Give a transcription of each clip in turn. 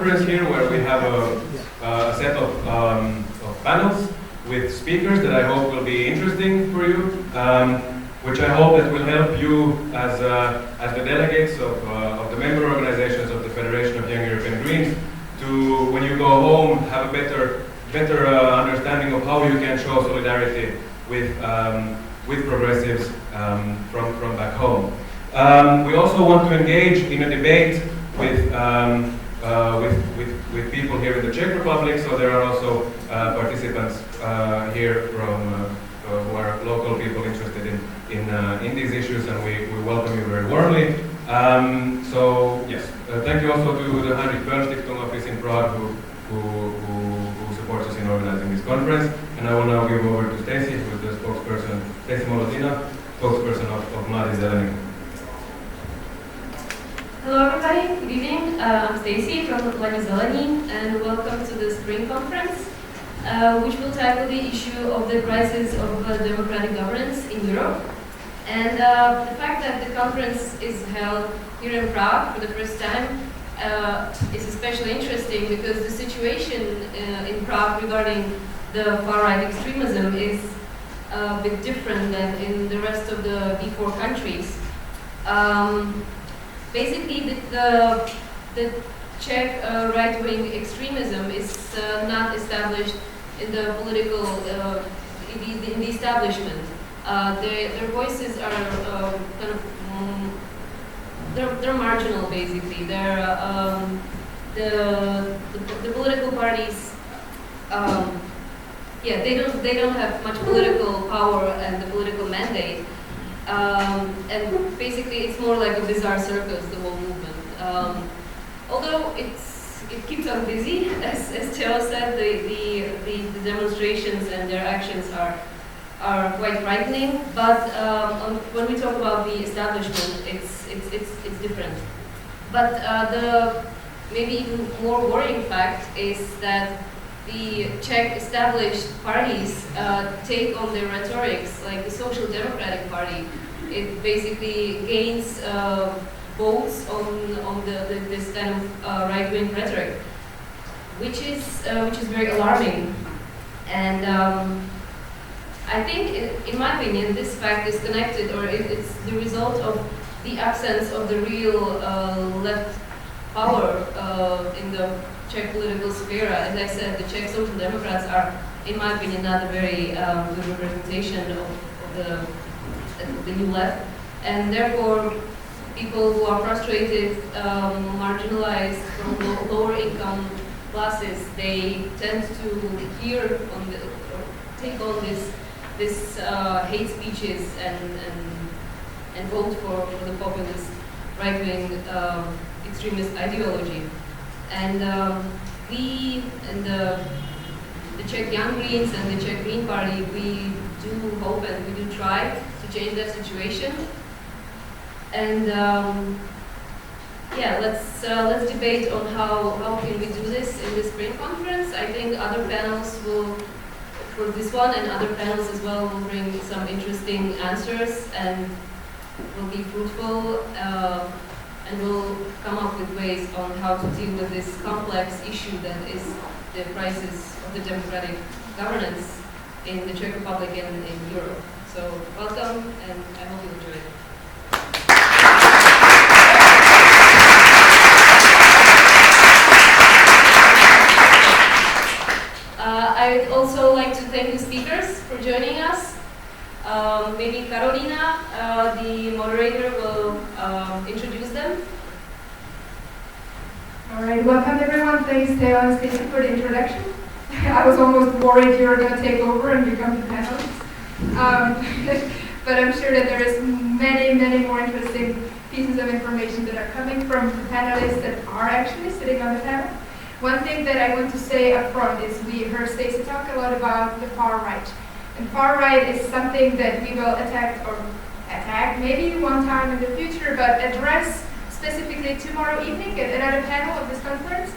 Here where we have a set of panels with speakers that I hope will be interesting for you, which I hope that will help you as the delegates of the member organizations of the Federation of Young European Greens to, when you go home, have a better understanding of how you can show solidarity with progressives from back home. We also want to engage in a debate with people here in the Czech Republic, so there are also participants here from who are local people interested in these issues, and we welcome you very warmly. So yes, thank you also to the Heinrich Böll Stiftung office in Prague who supports us in organizing this conference. And I will now give over to Stacy, who is the spokesperson, Stacy Molotina, spokesperson of Mladí Zelení. Hello everybody, good evening. I'm Stacy from Mladí Zelení, and welcome to the Spring Conference, which will tackle the issue of the crisis of democratic governance in Europe. And the fact that the conference is held here in Prague for the first time is especially interesting because the situation in Prague regarding the far-right extremism is a bit different than in the rest of the V4 countries. Basically, the Czech right-wing extremism is not established in the political, in the establishment. Their voices are kind of, they're marginal, basically. They're the political parties. Yeah, they don't have much political power and the political mandate. And basically, it's more like a bizarre circus, the whole movement. Although it keeps on busy, as Theo said, the demonstrations and their actions are quite frightening. But when we talk about the establishment, it's different. But the maybe even more worrying fact is that the Czech established parties take on their rhetorics, like the Social Democratic Party. It basically gains votes on this kind of right-wing rhetoric, which is very alarming. And I think, in my opinion, this fact is connected, or it's the result of the absence of the real left power in the Czech political sphere. As I said, the Czech Social Democrats are, in my opinion, not a very good representation of the new left, and therefore people who are frustrated, marginalized from lower income classes, they tend to take on this hate speeches and vote for the populist right-wing extremist ideology. And we and the Czech Young Greens and the Czech Green Party, we do hope and we do try to change that situation. And yeah, let's debate on how can we do this in the Spring Conference. I think other panels will, for this one and other panels as well, will bring some interesting answers and will be fruitful. And we'll come up with ways on how to deal with this complex issue that is the crisis of the democratic governance in the Czech Republic and in Europe. So welcome, and I hope you enjoy it. I'd also like to thank the speakers for joining us. Maybe Karolina, the moderator, will introduce them. All right, welcome everyone. Thanks, Theo and Stacy, for the introduction. I was almost worried you were going to take over and become the panelists. But I'm sure that there is many more interesting pieces of information that are coming from the panelists that are actually sitting on the panel. One thing that I want to say up front is we heard Stacy talk a lot about the far right. And far right is something that we will attack maybe one time in the future, but address specifically tomorrow evening at another panel of this conference.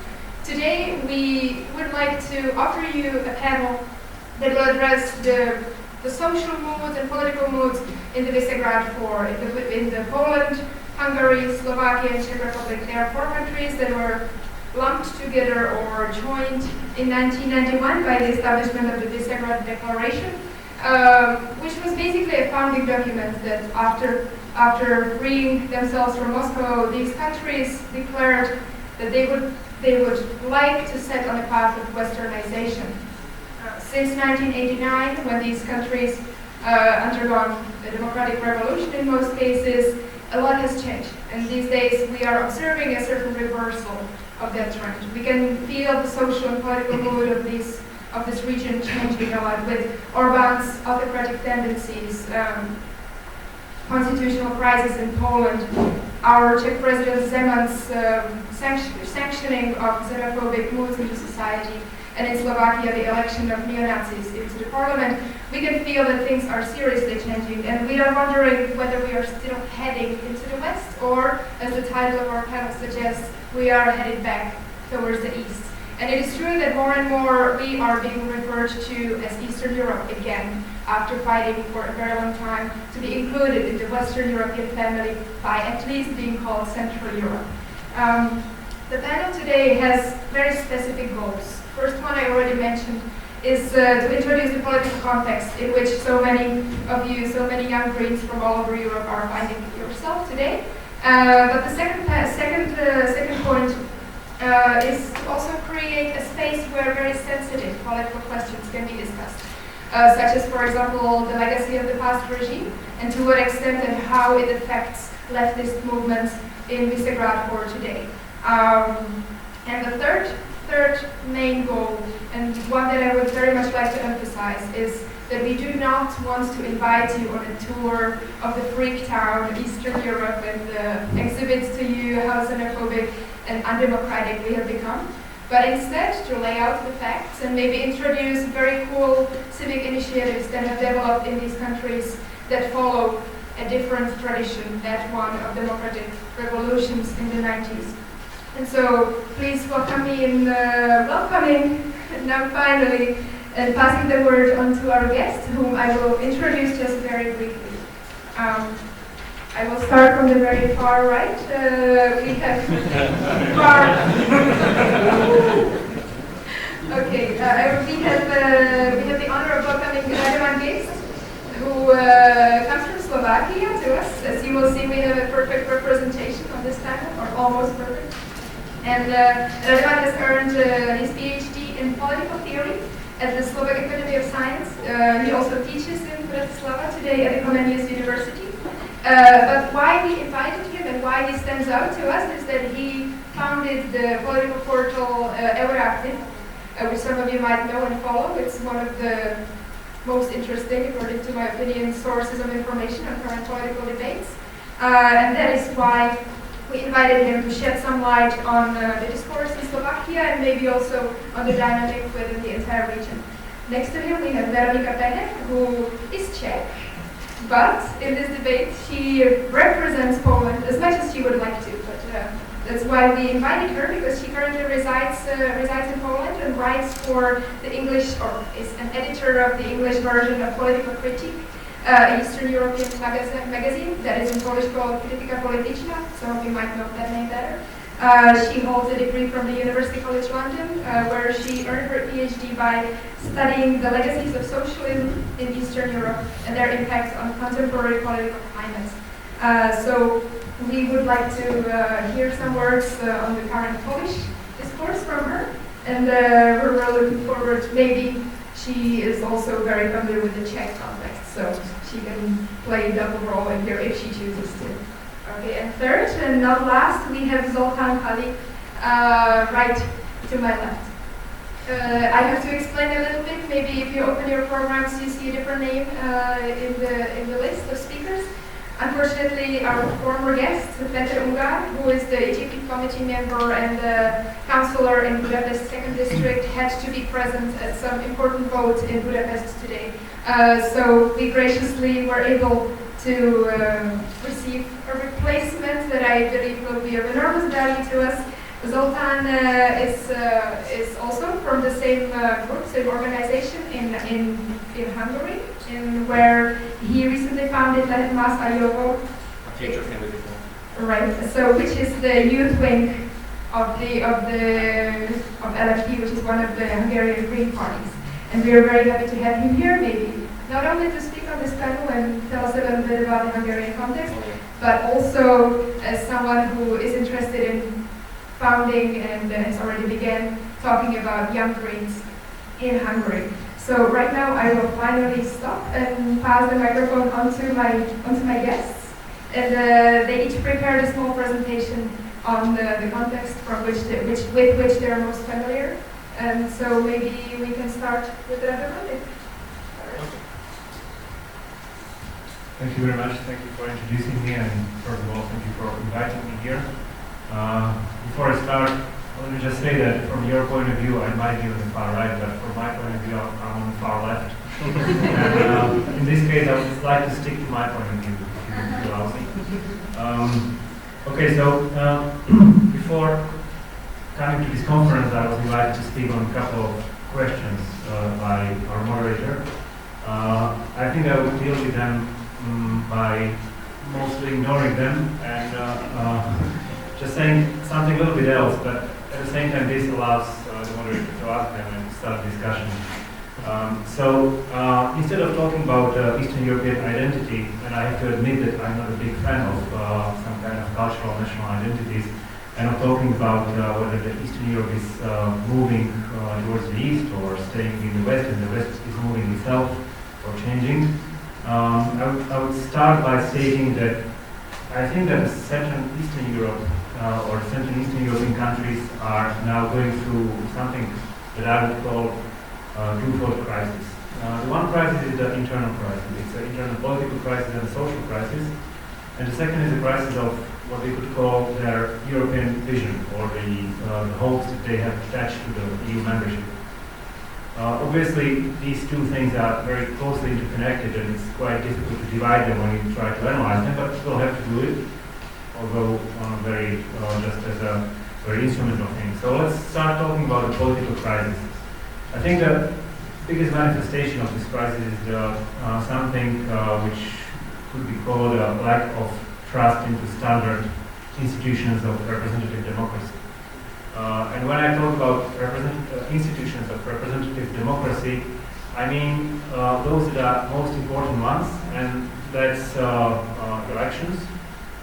Today we would like to offer you a panel that will address the social moods and political moods in the Visegrad 4, in the Poland, Hungary, Slovakia, and Czech Republic. There are 4 countries that were lumped together or joined in 1991 by the establishment of the Visegrad Declaration, which was basically a founding document that after freeing themselves from Moscow, these countries declared that they would like to set on a path of Westernization. Since 1989, when these countries undergone a democratic revolution in most cases, a lot has changed. And these days we are observing a certain reversal of that trend. We can feel the social and political mood of this region changing a lot, with Orban's autocratic tendencies, constitutional crisis in Poland, our Czech President Zeman's sanctioning of xenophobic moods into society, and in Slovakia the election of neo-Nazis into the parliament. We can feel that things are seriously changing, and we are wondering whether we are still heading into the West, or, as the title of our panel suggests, we are headed back towards the East. And it is true that more and more we are being referred to as Eastern Europe again, after fighting for a very long time to be included in the Western European family by at least being called Central Europe. The panel today has very specific goals. First one I already mentioned is to introduce the political context in which so many of you, so many young Greens from all over Europe are finding yourself today. But the second point is to also create a space where very sensitive political questions can be discussed, such as, for example, the legacy of the past regime and to what extent and how it affects leftist movements in Visegrad for today. And the third main goal, and one that I would very much like to emphasize, is that we do not want to invite you on a tour of the freak town, Eastern Europe, and exhibit to you how xenophobic and undemocratic we have become, but instead to lay out the facts and maybe introduce very cool civic initiatives that have developed in these countries that follow a different tradition, that one of democratic revolutions in the 90s. And so please welcome me in welcoming now finally and passing the word on to our guest, whom I will introduce just very briefly. I will start from the very far right. We have we have the honor of welcoming Radovan Gist, who comes from Slovakia to us. As you will see, we have a perfect representation on this panel, or almost perfect. And Radovan has earned his PhD in political theory at the Slovak Academy of Science. He also teaches in Bratislava today at the Comenius University. But why we invited him and why he stands out to us is that he founded the political portal Euroactiv, which some of you might know and follow. It's one of the most interesting, according to my opinion, sources of information on current political debates. And that is why we invited him to shed some light on the discourse in Slovakia and maybe also on the dynamic within the entire region. Next to him we have Veronika Penek, who is Czech, but in this debate she represents Poland as much as she would like to. But that's why we invited her, because she currently resides in Poland and writes for the English, or is an editor of the English version of Political Critique, Eastern European magazine that is in Polish called Krytyka Polityczna. Some of you might know that name better. She holds a degree from the University College London, where she earned her PhD by studying the legacies of socialism in Eastern Europe and their impact on contemporary political climates. So we would like to hear some words on the current Polish discourse from her, and we're really looking forward. Maybe she is also very familiar with the Czech context, so she can play a double role in here if she chooses to. Okay, and third, and not last, we have Zoltán Halik, right to my left. I have to explain a little bit. Maybe if you open your programs, you see a different name in the list of speakers. Unfortunately, our former guest, Petr Ungar, who is the Executive Committee member and councillor in Budapest 2nd District, had to be present at some important vote in Budapest today. So we graciously were able to receive a replacement that I believe will be of enormous value to us. Zoltán is also from the same group, same organization in Hungary, where he recently founded Lehet Más a Jogo. Right, so which is the youth wing of LFP, which is one of the Hungarian Green parties. And we are very happy to have him here, maybe not only to speak on this panel and tell us a little bit about the Hungarian context, but also as someone who is interested in founding and has already began talking about young Greens in Hungary. So right now I will finally stop and pass the microphone onto my guests. And they each prepared a small presentation on the context with which they are most familiar. And so maybe we can start with everybody. Thank you very much. Thank you for introducing me, and first of all, thank you for inviting me here. Before I start, let me just say that from your point of view, I might be on the far right, but from my point of view, I'm on the far left. And in this case, I would like to stick to my point of view, if you allow me. Okay, so before coming to this conference, I was invited to speak on a couple of questions by our moderator. I think I will deal with them by mostly ignoring them and just saying something a little bit else, but at the same time this allows the moderator to ask them and start a discussion. Instead of talking about Eastern European identity, and I have to admit that I'm not a big fan of some kind of cultural national identities, and I'm talking about whether the Eastern Europe is moving towards the east or staying in the west, and the west is moving itself or changing. I would start by stating that I think that the Central Eastern Europe or Central Eastern European countries are now going through something that I would call twofold crisis. The one crisis is the internal crisis. It's an internal political crisis and a social crisis. And the second is a crisis of what we could call their European vision, or the hopes that they have attached to the EU membership. Obviously, these two things are very closely interconnected, and it's quite difficult to divide them when you try to analyze them, but we'll have to do it, although on a very, just as a very instrumental thing. So let's start talking about the political crisis. I think the biggest manifestation of this crisis is something which could be called a lack of trust into standard institutions of representative democracy. And when I talk about institutions of representative democracy, I mean those that are most important ones, and that's elections,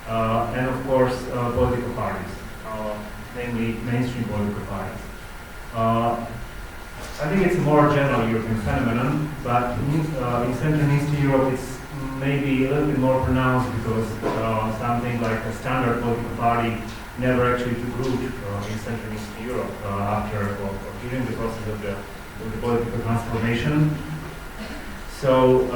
and of course political parties, namely mainstream political parties. I think it's a more general European phenomenon, but in Central and Eastern Europe it's maybe a little bit more pronounced because something like a standard political party never actually took root in Central and Eastern Europe after or during the process of the political transformation. So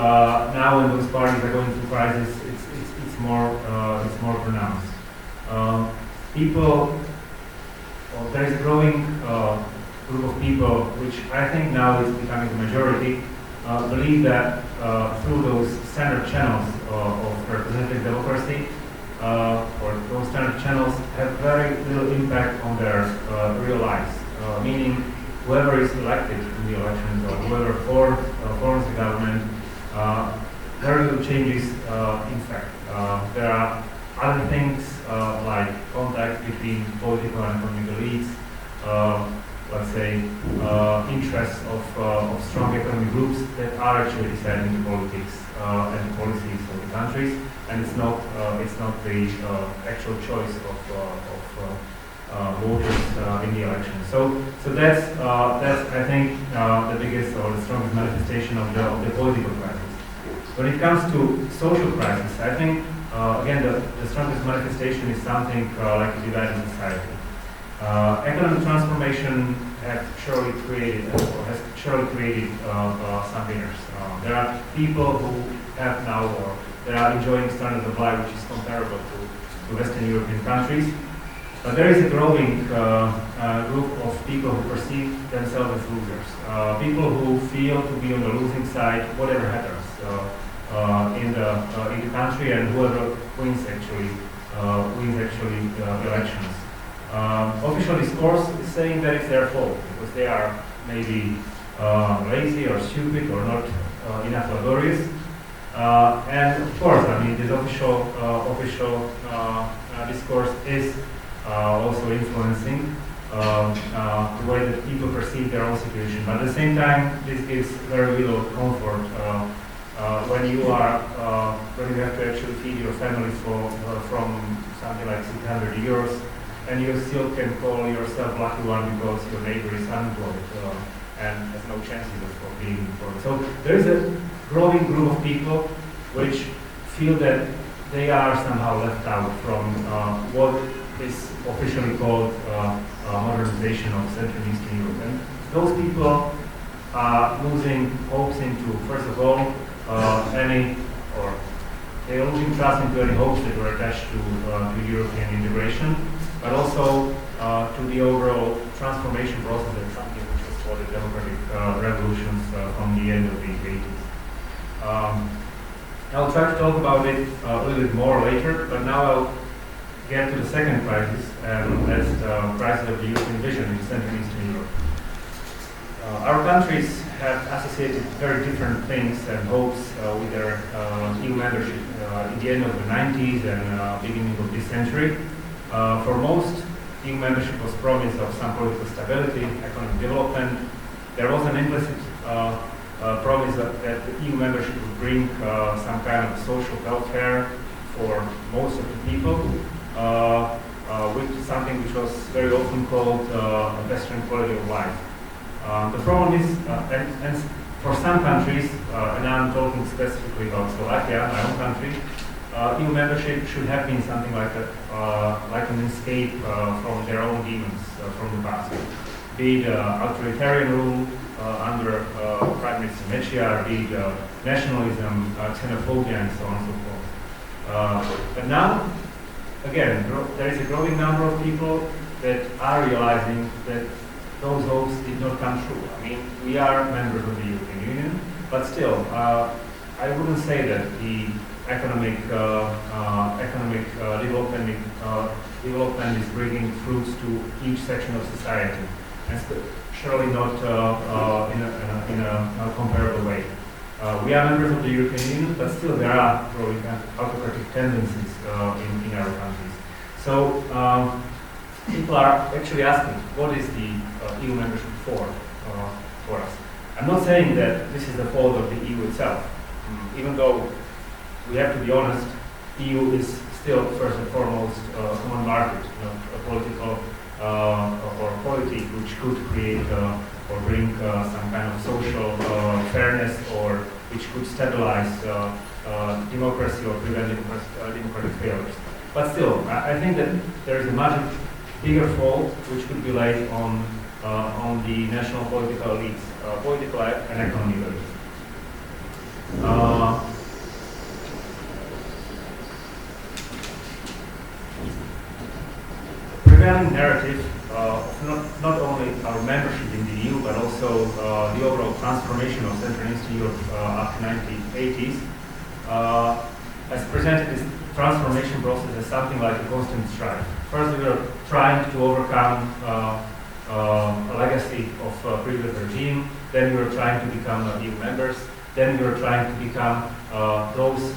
now when those parties are going through crisis, it's more pronounced. There is a growing group of people, which I think now is becoming the majority, believe that through those standard channels of representative democracy, or those standard channels have very little impact on their real lives, meaning whoever is elected in the elections or whoever forms the government, very little changes in fact. There are other things like contact between political and economic elites, let's say interests of strong economic groups that are actually deciding the politics and the policies of the countries, and it's not the actual choice of voters in the election. So that's I think the biggest or the strongest manifestation of the political crisis. When it comes to social crisis, I think again the strongest manifestation is something like a divided society. Economic transformation has surely created some winners. There are people who have now or they are enjoying standard of life which is comparable to Western European countries. But there is a growing group of people who perceive themselves as losers. People who feel to be on the losing side, whatever happens in the country, and whoever wins actually the elections. Official discourse is saying that it's their fault because they are maybe lazy or stupid or not enough laborious. And of course, I mean, this official discourse is also influencing the way that people perceive their own situation. But at the same time, this gives very little comfort when you have to actually feed your family from something like 600 euros, and you still can call yourself lucky one because your neighbor is unemployed and has no chances of being employed. So there is a growing group of people which feel that they are somehow left out from what is officially called modernization of Central and Eastern Europe. And those people are losing hopes into, first of all, they are losing trust into any hopes that were attached to European integration, but also to the overall transformation process of something which was called the democratic revolutions from the end of the 80s. I'll try to talk about it a little bit more later, but now I'll get to the second crisis, and that's the crisis of the European vision in Central and Eastern Europe. Our countries have associated very different things and hopes with their EU membership in the end of the 90s and beginning of this century. For most, EU membership was promise of some political stability, economic development. There was an implicit promise that the EU membership would bring some kind of social welfare for most of the people, with something which was very often called Western quality of life. The problem is, and for some countries, and I'm talking specifically about Slovakia, my own country, EU membership should have been something like an escape from their own demons from the past. Be it authoritarian rule under Prime Minister Mečiar, be it nationalism, xenophobia, and so on and so forth. But now, again, there is a growing number of people that are realizing that those hopes did not come true. I mean, we are members of the European Union, but still, I wouldn't say that the economic development is bringing fruits to each section of society, and surely not in a comparable way. We are members of the European Union, but still there are growing autocratic tendencies in our countries. So people are actually asking, what is the EU membership for us? I'm not saying that this is the fault of the EU itself, even though we have to be honest, EU is still first and foremost a common market, a political or polity which could create or bring some kind of social fairness, or which could stabilize democracy or prevent democratic failures. But still, I think that there is a much bigger fault which could be laid on the national political elites, political and economic elites. Prevailing narrative of not only our membership in the EU, but also the overall transformation of Central and Eastern Europe after the 1980s has presented this transformation process as something like a constant strife. First, we were trying to overcome a legacy of previous regime. Then we were trying to become EU members. Then we were trying to become those,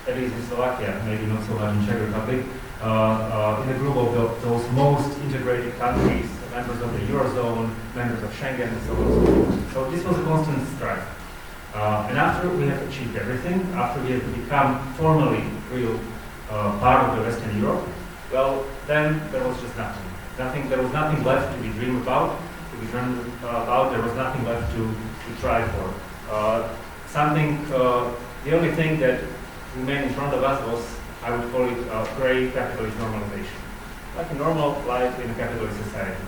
at least in Slovakia, maybe not so much in Czech Republic, in a group of those most integrated countries, members of the Eurozone, members of Schengen, and so on and so forth. So this was a constant strife. And after we have achieved everything, after we have become formally real part of the Western Europe, well, then there was just nothing. There was nothing left to be dreamed about, there was nothing left to try for. The only thing that remained in front of us was, I would call it grey capitalist normalization, like a normal life in a capitalist society.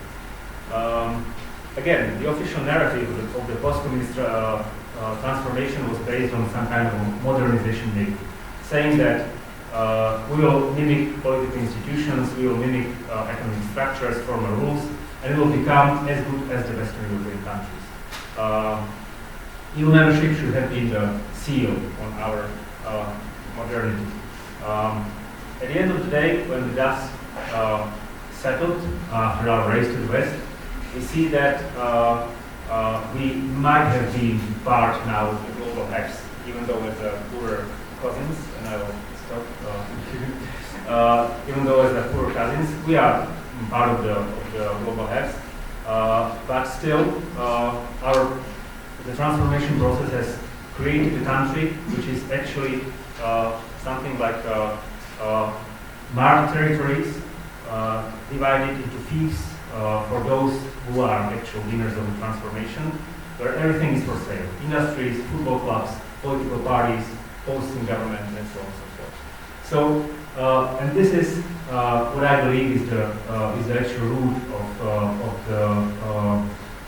Again, the official narrative of the post-communist transformation was based on some kind of modernization myth, saying that we will mimic political institutions, we will mimic economic structures, formal rules, and we will become as good as the Western European countries. EU membership should have been the seal on our modernity. At the end of the day, when the dust settled after our race to the West, we see that we might have been part now of the global X, even though as a poorer cousins, and I will stop. Even though as a poorer cousins, we are part of the global hubs. But still, the transformation process has created a country which is actually something like marked territories divided into fiefs for those who are actual winners of the transformation, where everything is for sale. Industries, football clubs, political parties, posts in government, and so on and so forth. So, and this is what I believe is the actual root of the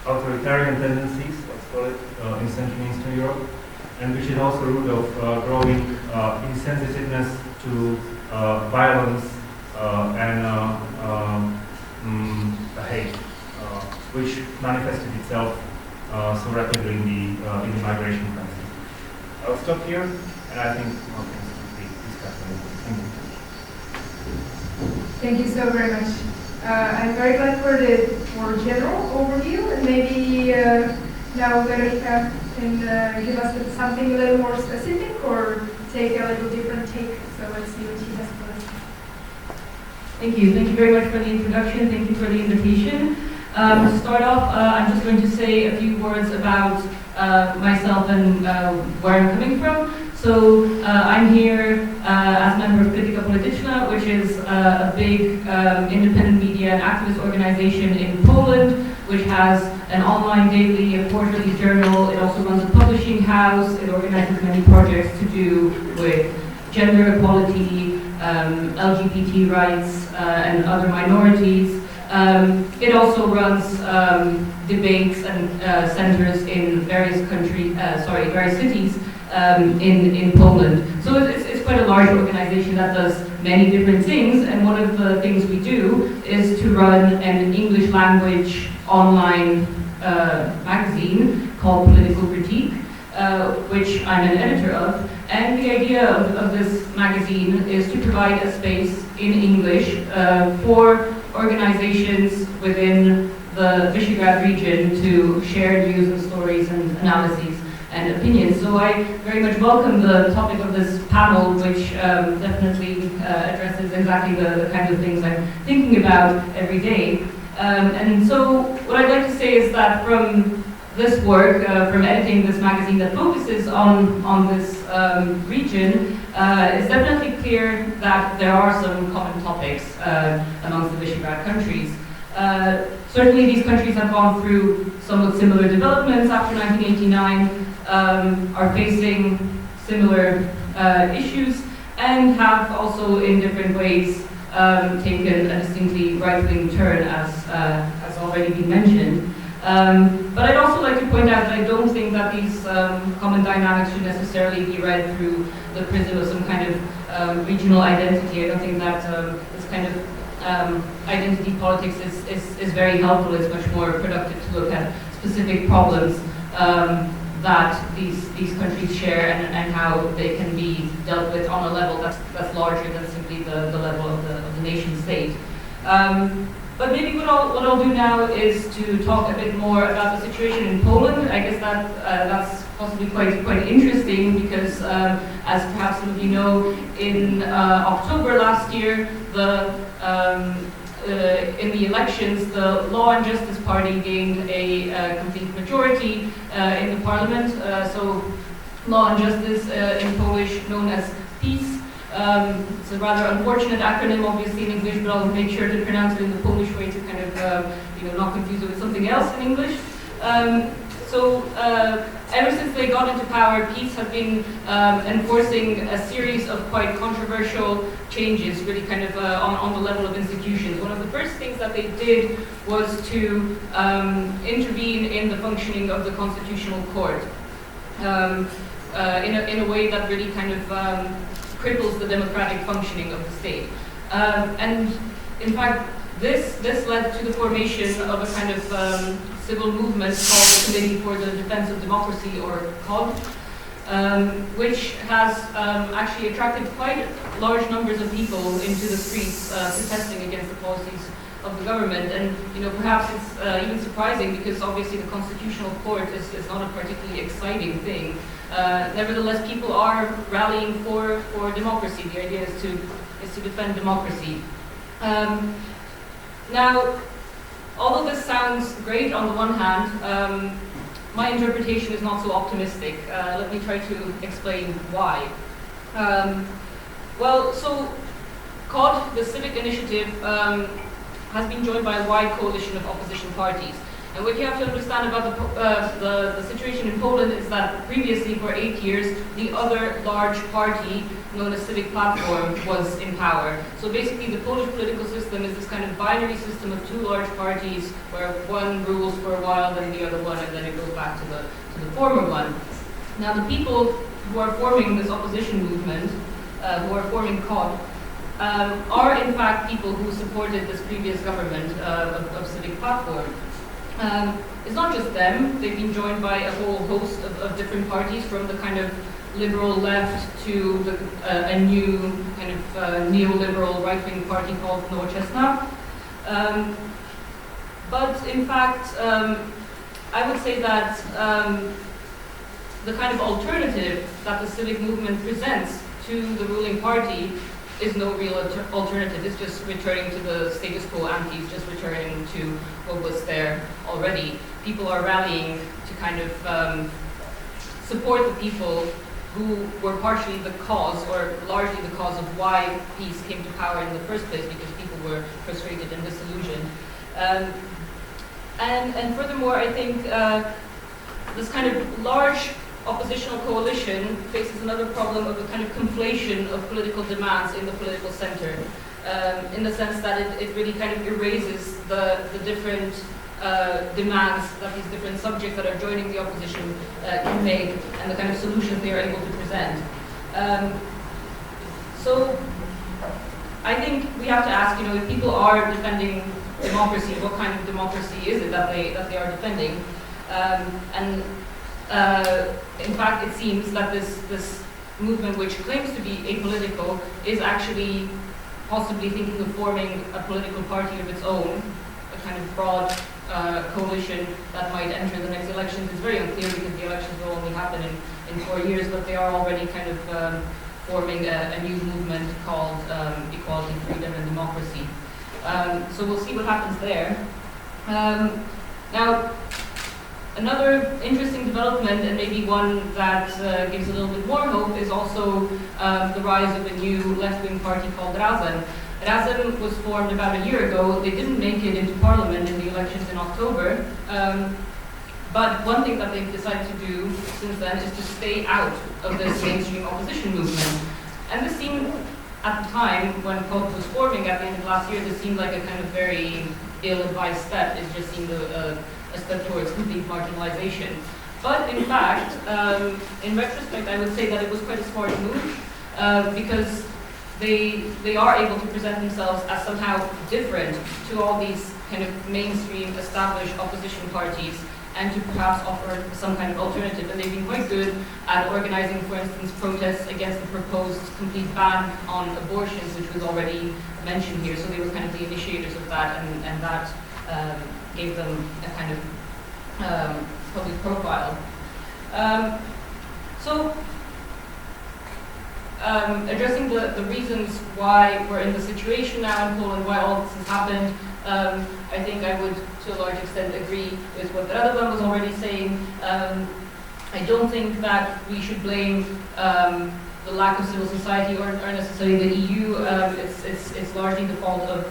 authoritarian tendencies, let's call it, in Central and Eastern Europe, and which is also root of growing insensitiveness to violence and hate, which manifested itself so rapidly in the migration crisis. I'll stop here, and I think more things will be discussed. Thank you so very much. I'm very glad for the more general overview, and maybe now Veronica can give us something a little more specific or take a little different take. So let's see what she has for us. Thank you. Thank you very much for the introduction. Thank you for the invitation. To start off, I'm just going to say a few words about myself and where I'm coming from. So I'm here as a member of Kritika Polityczna, which is a big independent media and activist organization in Poland, which has an online daily and quarterly journal. It also runs a publishing house. It organizes many projects to do with gender equality, LGBT rights, and other minorities. It also runs debates and centers in various various cities in Poland. So it's quite a large organization that does many different things, and one of the things we do is to run an English language online magazine called Political Critique, which I'm an editor of. And the idea of this magazine is to provide a space in English for organizations within the Visegrad region to share news and stories and analyses and opinions. So I very much welcome the topic of this panel, which definitely addresses exactly the kinds of things I'm thinking about every day. And so what I'd like to say is that from this work, from editing this magazine that focuses on this region, it's definitely clear that there are some common topics amongst the Visegrad countries. Certainly these countries have gone through somewhat similar developments after 1989, are facing similar issues, and have also in different ways taken a distinctly right-wing turn, as already been mentioned. But I'd also like to point out that I don't think that these common dynamics should necessarily be read through the prism of some kind of regional identity. I don't think that this kind of identity politics is very helpful. It's much more productive to look at specific problems that these countries share and how they can be dealt with on a level that's larger than simply the level of the nation state. But maybe what I'll do now is to talk a bit more about the situation in Poland. I guess that's possibly quite interesting because, as perhaps some of you know, in October last year, in the elections, the Law and Justice Party gained a complete majority in the parliament. So Law and Justice in Polish, known as PiS. It's a rather unfortunate acronym, obviously in English, but I'll make sure to pronounce it in the Polish way to kind of, not confuse it with something else in English. So ever since they got into power, PiS have been enforcing a series of quite controversial changes, really kind of on the level of institutions. One of the first things that they did was to intervene in the functioning of the Constitutional Court in a way that really kind of cripples the democratic functioning of the state. And in fact, this led to the formation of a kind of civil movement called the Committee for the Defense of Democracy, or COD, which has actually attracted quite large numbers of people into the streets protesting against the policies of the government. And perhaps it's even surprising because obviously the Constitutional Court is not a particularly exciting thing. Nevertheless, people are rallying for democracy. The idea is to defend democracy. Now, although this sounds great on the one hand, my interpretation is not so optimistic. Let me try to explain why. Well, so COD, the civic initiative, has been joined by a wide coalition of opposition parties. And what you have to understand about the situation in Poland is that previously, for 8 years, the other large party, known as Civic Platform, was in power. So basically, the Polish political system is this kind of binary system of two large parties, where one rules for a while, then the other one, and then it goes back to the former one. Now, the people who are forming this opposition movement, who are forming COD, are in fact people who supported this previous government of Civic Platform. It's not just them, they've been joined by a whole host of different parties, from the kind of liberal left to a new kind of neoliberal right-wing party called Nowoczesna. But in fact, I would say that the kind of alternative that the civic movement presents to the ruling party is no real alternative. It's just returning to the status quo ante, it's just returning to what was there already. People are rallying to kind of support the people who were partially the cause, or largely the cause, of why peace came to power in the first place, because people were frustrated and disillusioned. And furthermore, I think this kind of large oppositional coalition faces another problem of a kind of conflation of political demands in the political center, in the sense that it really kind of erases the different demands that these different subjects that are joining the opposition can make, and the kind of solutions they are able to present. So I think we have to ask, if people are defending democracy, what kind of democracy is it that they are defending? In fact, it seems that this movement, which claims to be apolitical, is actually possibly thinking of forming a political party of its own, a kind of broad coalition that might enter the next elections. It's very unclear, because the elections will only happen in 4 years, but they are already kind of forming a new movement called Equality, Freedom and Democracy. So we'll see what happens there. Now, another interesting development, and maybe one that gives a little bit more hope, is also the rise of a new left-wing party called Razem. Razem was formed about a year ago. They didn't make it into parliament in the elections in October, but one thing that they've decided to do since then is to stay out of this mainstream opposition movement. And this seemed, at the time when COD was forming at the end of last year, this seemed like a kind of very ill-advised step. It just seemed a step towards complete marginalization. But in fact, in retrospect, I would say that it was quite a smart move, because they are able to present themselves as somehow different to all these kind of mainstream established opposition parties, and to perhaps offer some kind of alternative. And they've been quite good at organizing, for instance, protests against the proposed complete ban on abortions, which was already mentioned here. So they were kind of the initiators of that, and that gave them a kind of public profile. Addressing the reasons why we're in the situation now in Poland, why all this has happened, I think I would, to a large extent, agree with what Radovan was already saying. I don't think that we should blame the lack of civil society or necessarily the EU. It's largely the fault of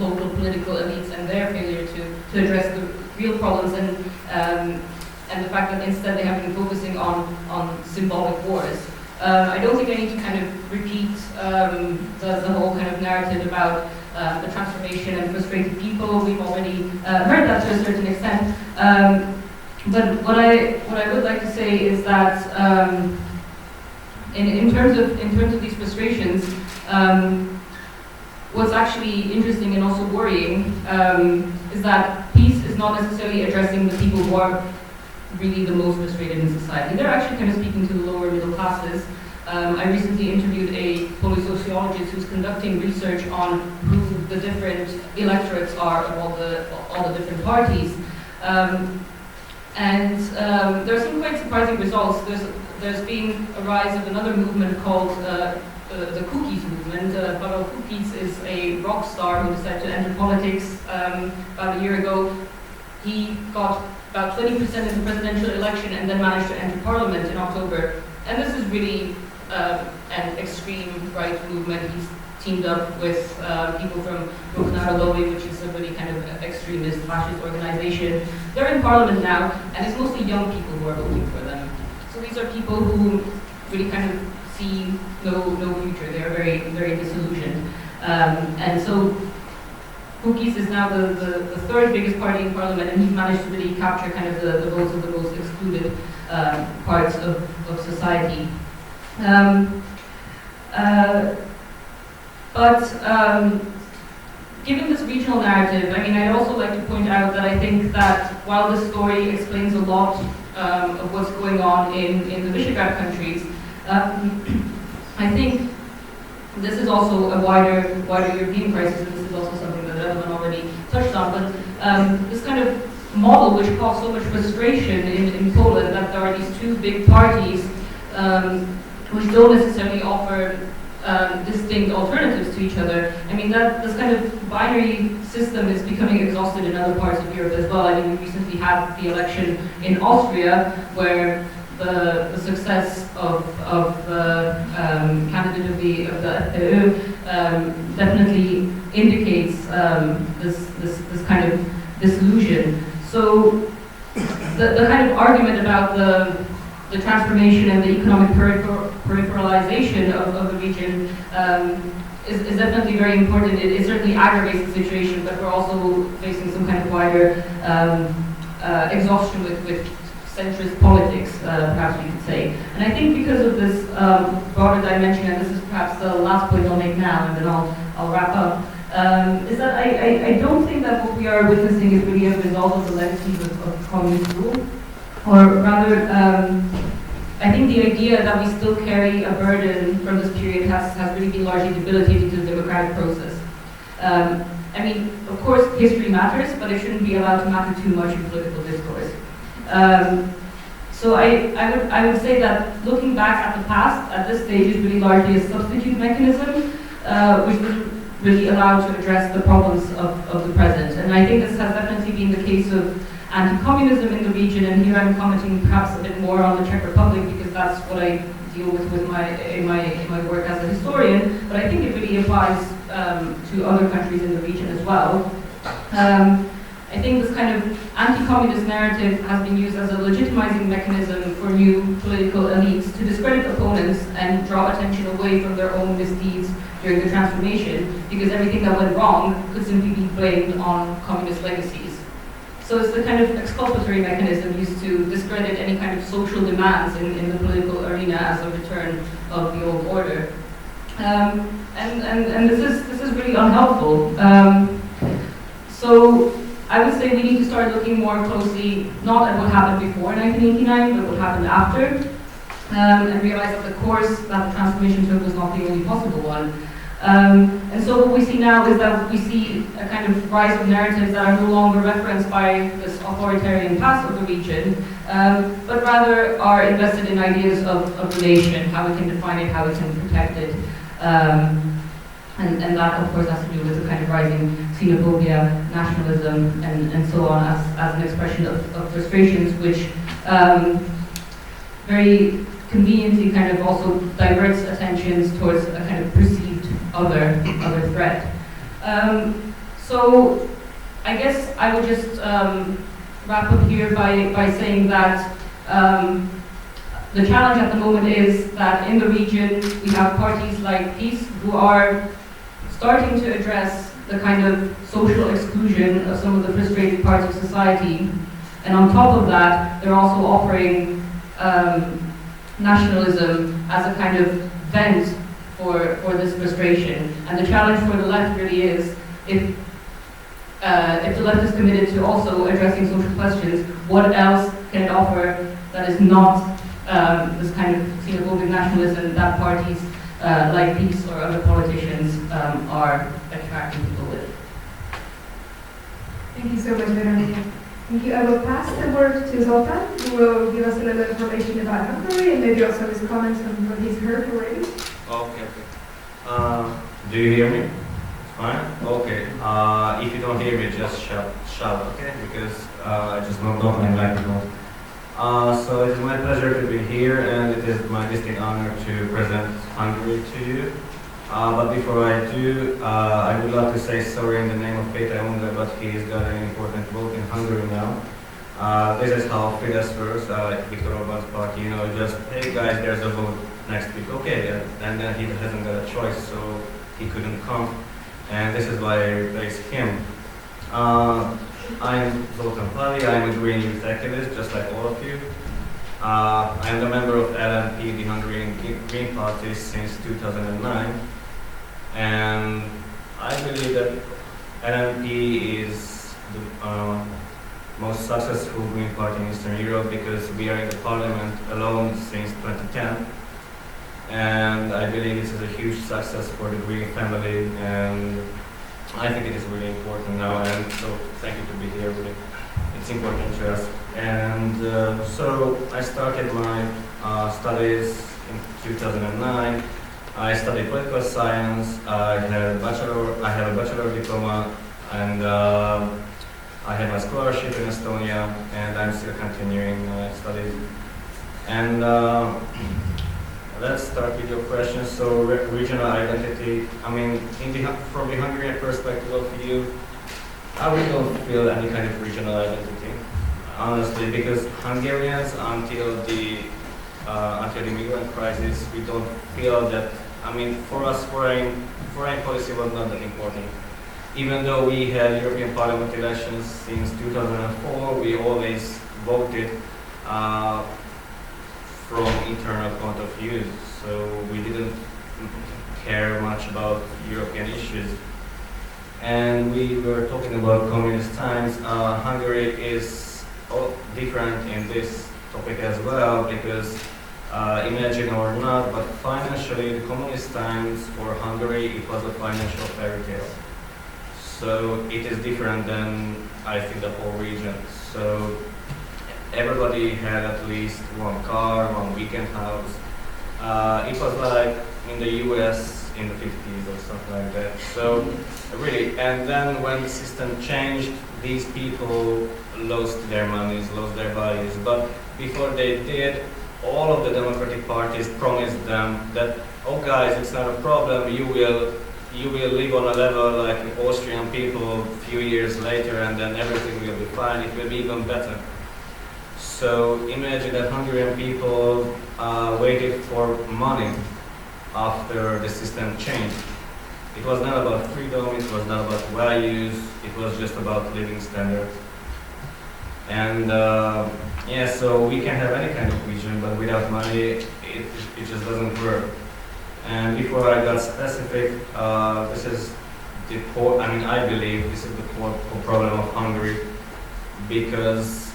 local political elites and their failure to address the real problems, and the fact that instead they have been focusing on symbolic wars. I don't think I need to kind of repeat the whole kind of narrative about the transformation and frustrated people. We've already heard that to a certain extent. But what I would like to say is that in terms of these frustrations, what's actually interesting and also worrying is that peace is not necessarily addressing the people who are really the most frustrated in society. They're actually kind of speaking to the lower middle classes. I recently interviewed a Polish sociologist who's conducting research on who the different electorates are of all the different parties. There are some quite surprising results. There's been a rise of another movement called the cookies movement. Pavel Kukiz is a rock star who decided to enter politics about a year ago. He got about 20% in the presidential election and then managed to enter parliament in October. And this is really an extreme right movement. He's teamed up with people from Ruch Narodowy, which is a really kind of extremist fascist organization. They're in parliament now, and it's mostly young people who are voting for them. So these are people who really kind of see no future. They are very, very disillusioned. And so Kukiz is now the third biggest party in parliament, and he's managed to really capture kind of the votes of the most excluded parts of society. Given this regional narrative, I mean, I'd also like to point out that I think that while this story explains a lot of what's going on in the Visegrad countries, I think this is also a wider European crisis, and this is also something that Evelyn already touched on, but this kind of model which caused so much frustration in Poland, that there are these two big parties which don't necessarily offer distinct alternatives to each other. I mean, this kind of binary system is becoming exhausted in other parts of Europe as well. I mean, we recently had the election in Austria, where the success of the candidate of the FPÖ definitely indicates this kind of disillusion. So the kind of argument about the transformation and the economic peripheralization of the region is definitely very important. It certainly aggravates the situation, but we're also facing some kind of wider exhaustion with centrist politics, perhaps we could say. And I think because of this broader dimension, and this is perhaps the last point I'll make now, and then I'll wrap up, is that I don't think that what we are witnessing is really a result of the legacies of communist rule. Or rather, I think the idea that we still carry a burden from this period has really been largely debilitating to the democratic process. I mean, of course, history matters, but it shouldn't be allowed to matter too much in political discourse. So I would say that looking back at the past, at this stage, is really largely a substitute mechanism, which was really allowed to address the problems of the present. And I think this has definitely been the case of anti-communism in the region, and here I'm commenting perhaps a bit more on the Czech Republic because that's what I deal with in my work as a historian, but I think it really applies to other countries in the region as well. I think this kind of anti-communist narrative has been used as a legitimizing mechanism for new political elites to discredit opponents and draw attention away from their own misdeeds during the transformation, because everything that went wrong could simply be blamed on communist legacies. So it's the kind of exculpatory mechanism used to discredit any kind of social demands in the political arena as a return of the old order. And this is really unhelpful. So I would say we need to start looking more closely, not at what happened before 1989, but what happened after, and realize that the course that the transformation took was not the only possible one. And so what we see now is that we see a kind of rise of narratives that are no longer referenced by this authoritarian past of the region, but rather are invested in ideas of relation, how we can define it, how we can protect it. And that, of course, has to do with the kind of rising xenophobia, nationalism, and so on as an expression of frustrations, which very conveniently kind of also diverts attentions towards a kind of perceived other threat. So I guess I would just wrap up here by saying that the challenge at the moment is that in the region we have parties like PiS who are starting to address the kind of social exclusion of some of the frustrated parts of society, and on top of that they're also offering nationalism as a kind of vent for this frustration. And the challenge for the left really is, if the left is committed to also addressing social questions, what else can it offer that is not this kind of xenophobic nationalism that parties like PiS or other politicians are attracting people with. Thank you so much, Veronica. Thank you. I will pass the word to Zoltan, who will give us a little information about Hungary and maybe also his comments on what he's heard already. Okay. Do you hear me? It's fine? Okay. If you don't hear me, just shout, okay? Because I just don't like people. So it is my pleasure to be here, and it is my distinct honor to present Hungary to you. But before I do, I would like to say sorry in the name of Peter Ungar, but he's got an important vote in Hungary now. This is how Fidesz works, Viktor Orbán's party, you know, just, hey guys, there's a vote next week, okay, and then he hasn't got a choice, so he couldn't come, and this is why I replaced him. I'm Zoltán Pali, I'm a Green Youth activist, just like all of you. I'm the member of LNP, the Hungarian Green Party, since 2009, and I believe that LNP is the most successful Green Party in Eastern Europe because we are in the Parliament alone since 2010, and I believe this is a huge success for the Green family, and I think it is really important now, and so thank you to be here. Really, it's important to us. And so I started my studies in 2009. I studied political science. I have a bachelor diploma, and I have my scholarship in Estonia, and I'm still continuing my studies. And let's start with your question. So regional identity. I mean, from the Hungarian perspective of view, I really don't feel any kind of regional identity, honestly, because Hungarians until the migrant crisis, we don't feel that. I mean, for us, foreign policy was not that important. Even though we had European Parliament elections since 2004, we always voted from internal point of view. So we didn't care much about European issues. And we were talking about communist times. Hungary is different in this topic as well, because imagine or not, but financially the communist times for Hungary, it was a financial fairy tale. So it is different than, I think, the whole region. So everybody had at least one car, one weekend house. It was like in the US in the 50s or something like that. So really, and then when the system changed, these people lost their monies, lost their values. But before they did, all of the democratic parties promised them that, oh guys, it's not a problem, you will live on a level like Austrian people a few years later, and then everything will be fine, it will be even better. So imagine that Hungarian people waited for money after the system changed. It was not about freedom, it was not about values, it was just about living standards. And yeah, so we can have any kind of vision, but without money, it just doesn't work. And before I got specific, this is the core, I mean, I believe this is the core problem of Hungary, because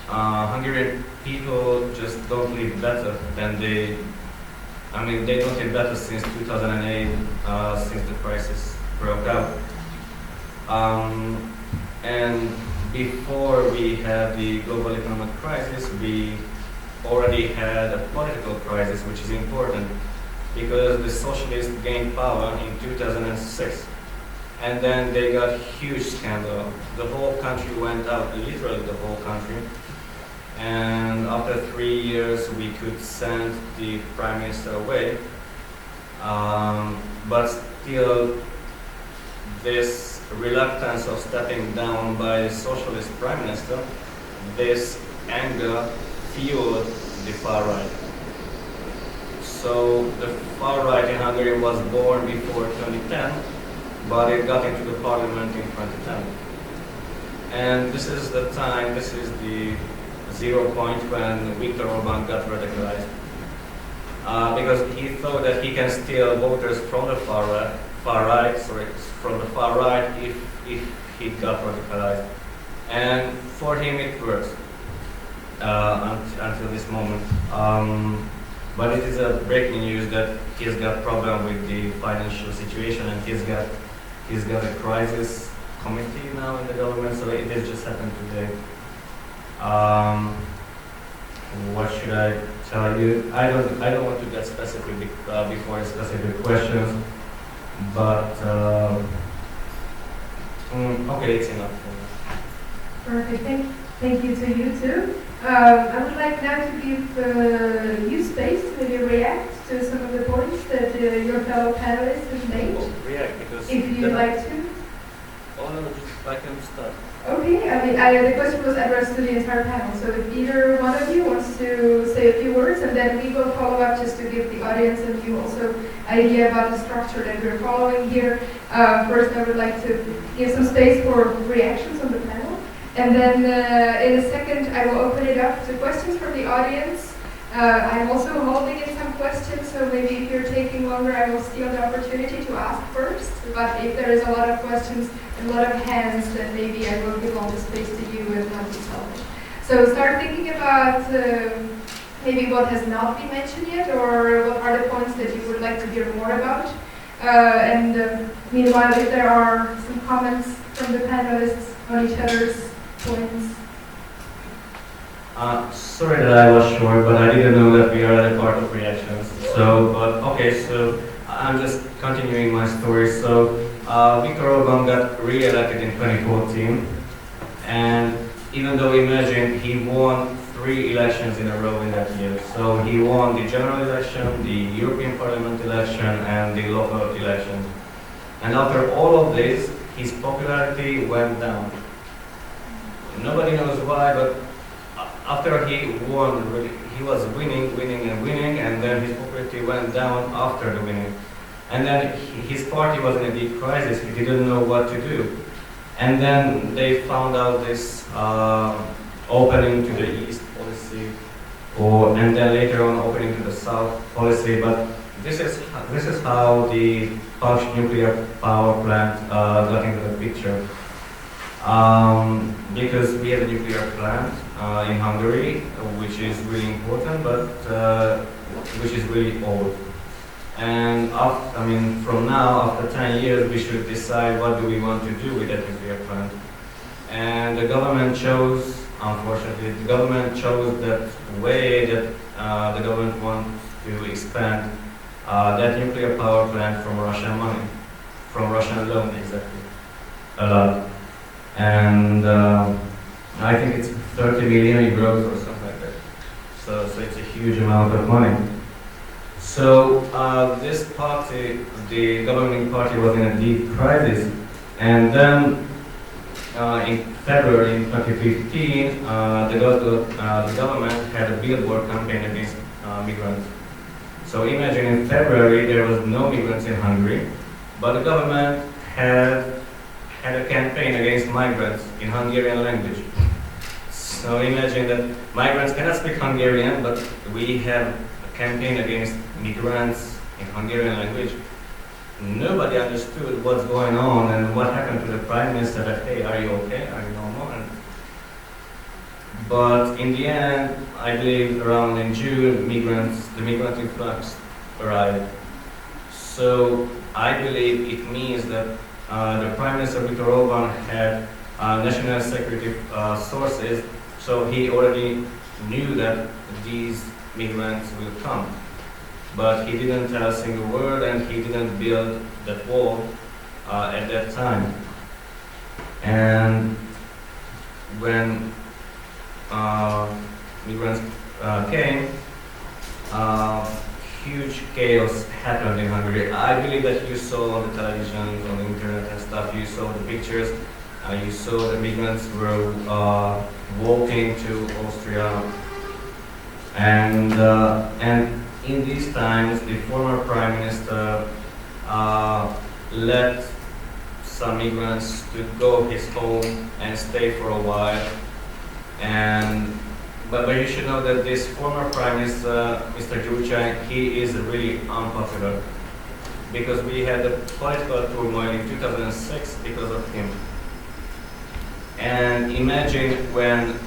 Hungarian people just don't live better than they don't live better since 2008, since the crisis broke out. And before we had the global economic crisis, we already had a political crisis, which is important, because the socialists gained power in 2006. And then they got huge scandal. The whole country went out, literally the whole country. And after 3 years, we could send the prime minister away. But still, this reluctance of stepping down by the socialist prime minister, this anger fueled the far right. So the far right in Hungary was born before 2010, but it got into the parliament in 2010. And this is the time, this is the 0 point when Viktor Orbán got radicalized. Because he thought that he can steal voters from the far right if he got radicalized. And for him it works until this moment. But it is a breaking news that he's got problem with the financial situation, and he's got a crisis committee now in the government, so it has just happened today. What should I tell you? I don't want to get specific before specific questions. But okay, it's enough. Perfect. Thank you to you too. I would like now to give you space to maybe react to some of the points that your fellow panelists have made. React because If you'd like to. Oh no, just I can start. Okay, I mean, the question was addressed to the entire panel, so if either one of you wants to say a few words, and then we will follow up just to give the audience and you also an idea about the structure that we're following here. First, I would like to give some space for reactions on the panel, and then in a second, I will open it up to questions from the audience. I'm also holding in some questions, so maybe if you're taking longer, I will steal the opportunity to ask first. But if there is a lot of questions and a lot of hands, then maybe I will give all the space to you and not be selfish. So start thinking about maybe what has not been mentioned yet, or what are the points that you would like to hear more about. Meanwhile, if there are some comments from the panelists on each other's points. Sorry that I was short, but I didn't know that we are at a part of reactions. So, but okay, so I'm just continuing my story. So, Viktor Orbán got re-elected in 2014, and even though imagine he won 3 elections in a row in that year. So he won the general election, the European Parliament election, and the local election. And after all of this, his popularity went down. Nobody knows why, but after he won, he was winning, and then his popularity went down after the winning. And then his party was in a deep crisis. He didn't know what to do. And then they found out this opening to the east policy, and then later on opening to the south policy. But this is how the Paks nuclear power plant got into the picture. Because we have a nuclear plant in Hungary, which is really important, but which is really old. And from now, after 10 years, we should decide what do we want to do with that nuclear plant. And the government chose, unfortunately, that way that the government wants to expand that nuclear power plant from Russian money, from Russian loan, exactly, a lot. And I think it's 30 million euros or something like that. So it's a huge amount of money. So this party, the governing party, was in a deep crisis. And then in February 2015, the government had a billboard campaign against migrants. So imagine in February there was no migrants in Hungary, but the government had a campaign against migrants in Hungarian language. So imagine that migrants cannot speak Hungarian, but we have a campaign against migrants in Hungarian language. Nobody understood what's going on and what happened to the Prime Minister that, hey, are you okay? Are you normal? But in the end, I believe around in June, the migrant influx arrived. So I believe it means that the Prime Minister Viktor Orbán had national security sources, so he already knew that these migrants will come. But he didn't tell a single word, and he didn't build that wall at that time. And when migrants came, huge chaos happened in Hungary. I believe that you saw on the television, on the internet and stuff, you saw the pictures, you saw the migrants were walking to Austria. And in these times, the former Prime Minister let some migrants to go his home and stay for a while. But you should know that this former Prime Minister, Mr. Gyurcsány, he is really unpopular because we had a political turmoil in 2006 because of him. And imagine when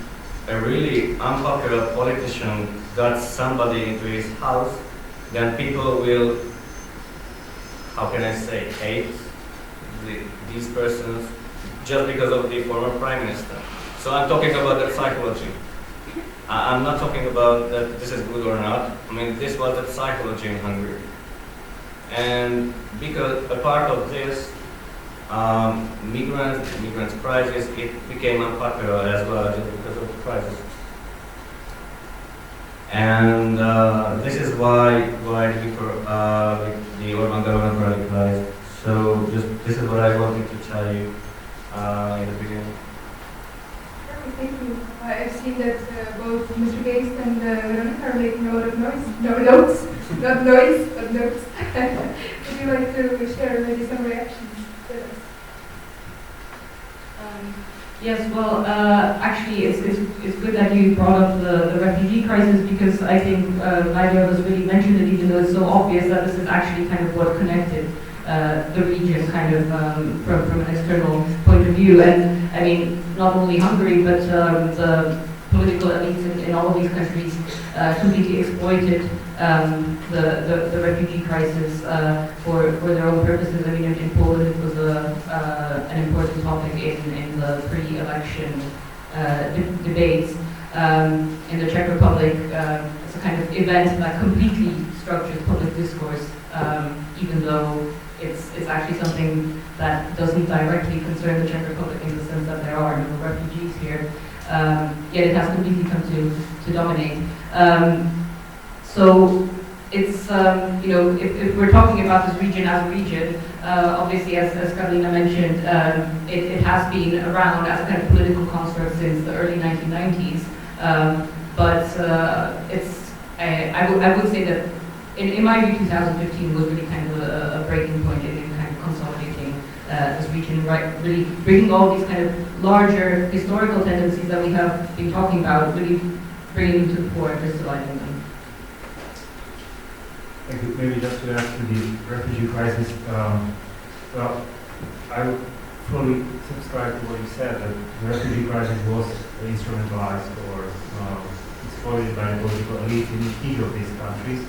a really unpopular politician got somebody into his house, then people will, how can I say, hate these persons just because of the former Prime Minister. So I'm talking about the psychology. I'm not talking about that this is good or not. I mean, this was the psychology in Hungary. And because a part of this migrants crisis, it became unpopular as well just because of the crisis. And this is why the Orban government radicalized. So this is what I wanted to tell you in the beginning. Thank you. I've seen that both Mr. Geest and Veronica are making a lot of noise. No notes, not noise, but notes. Would you like to share maybe some reactions with us? Yes, well, actually, it's good that you brought up the refugee crisis, because I think neither of us really mentioned it, even though it's so obvious that this is actually kind of what connected the region kind of from an external point of view. And I mean, not only Hungary, but the political elites in all of these countries completely exploited the refugee crisis for their own purposes. I mean, in Poland it was an important topic in the pre-election debates. In the Czech Republic, it's a kind of event that completely structures public discourse, even though it's actually something that doesn't directly concern the Czech Republic in the sense that there are no refugees here. Yet it has completely come to dominate. So it's, you know, if we're talking about this region as a region, obviously as Karolina mentioned, it has been around as a kind of political construct since the early 1990s. But I would say that in my view 2015 was really kind of a breaking point in kind of consolidating this region, right? Really bringing all these kind of larger historical tendencies that we have been talking about, really bringing them to the fore and crystallizing them. Thank you. Maybe just to add to the refugee crisis, well, I would fully subscribe to what you said, that the refugee crisis was instrumentalized or exploited by the political elite in each of these countries.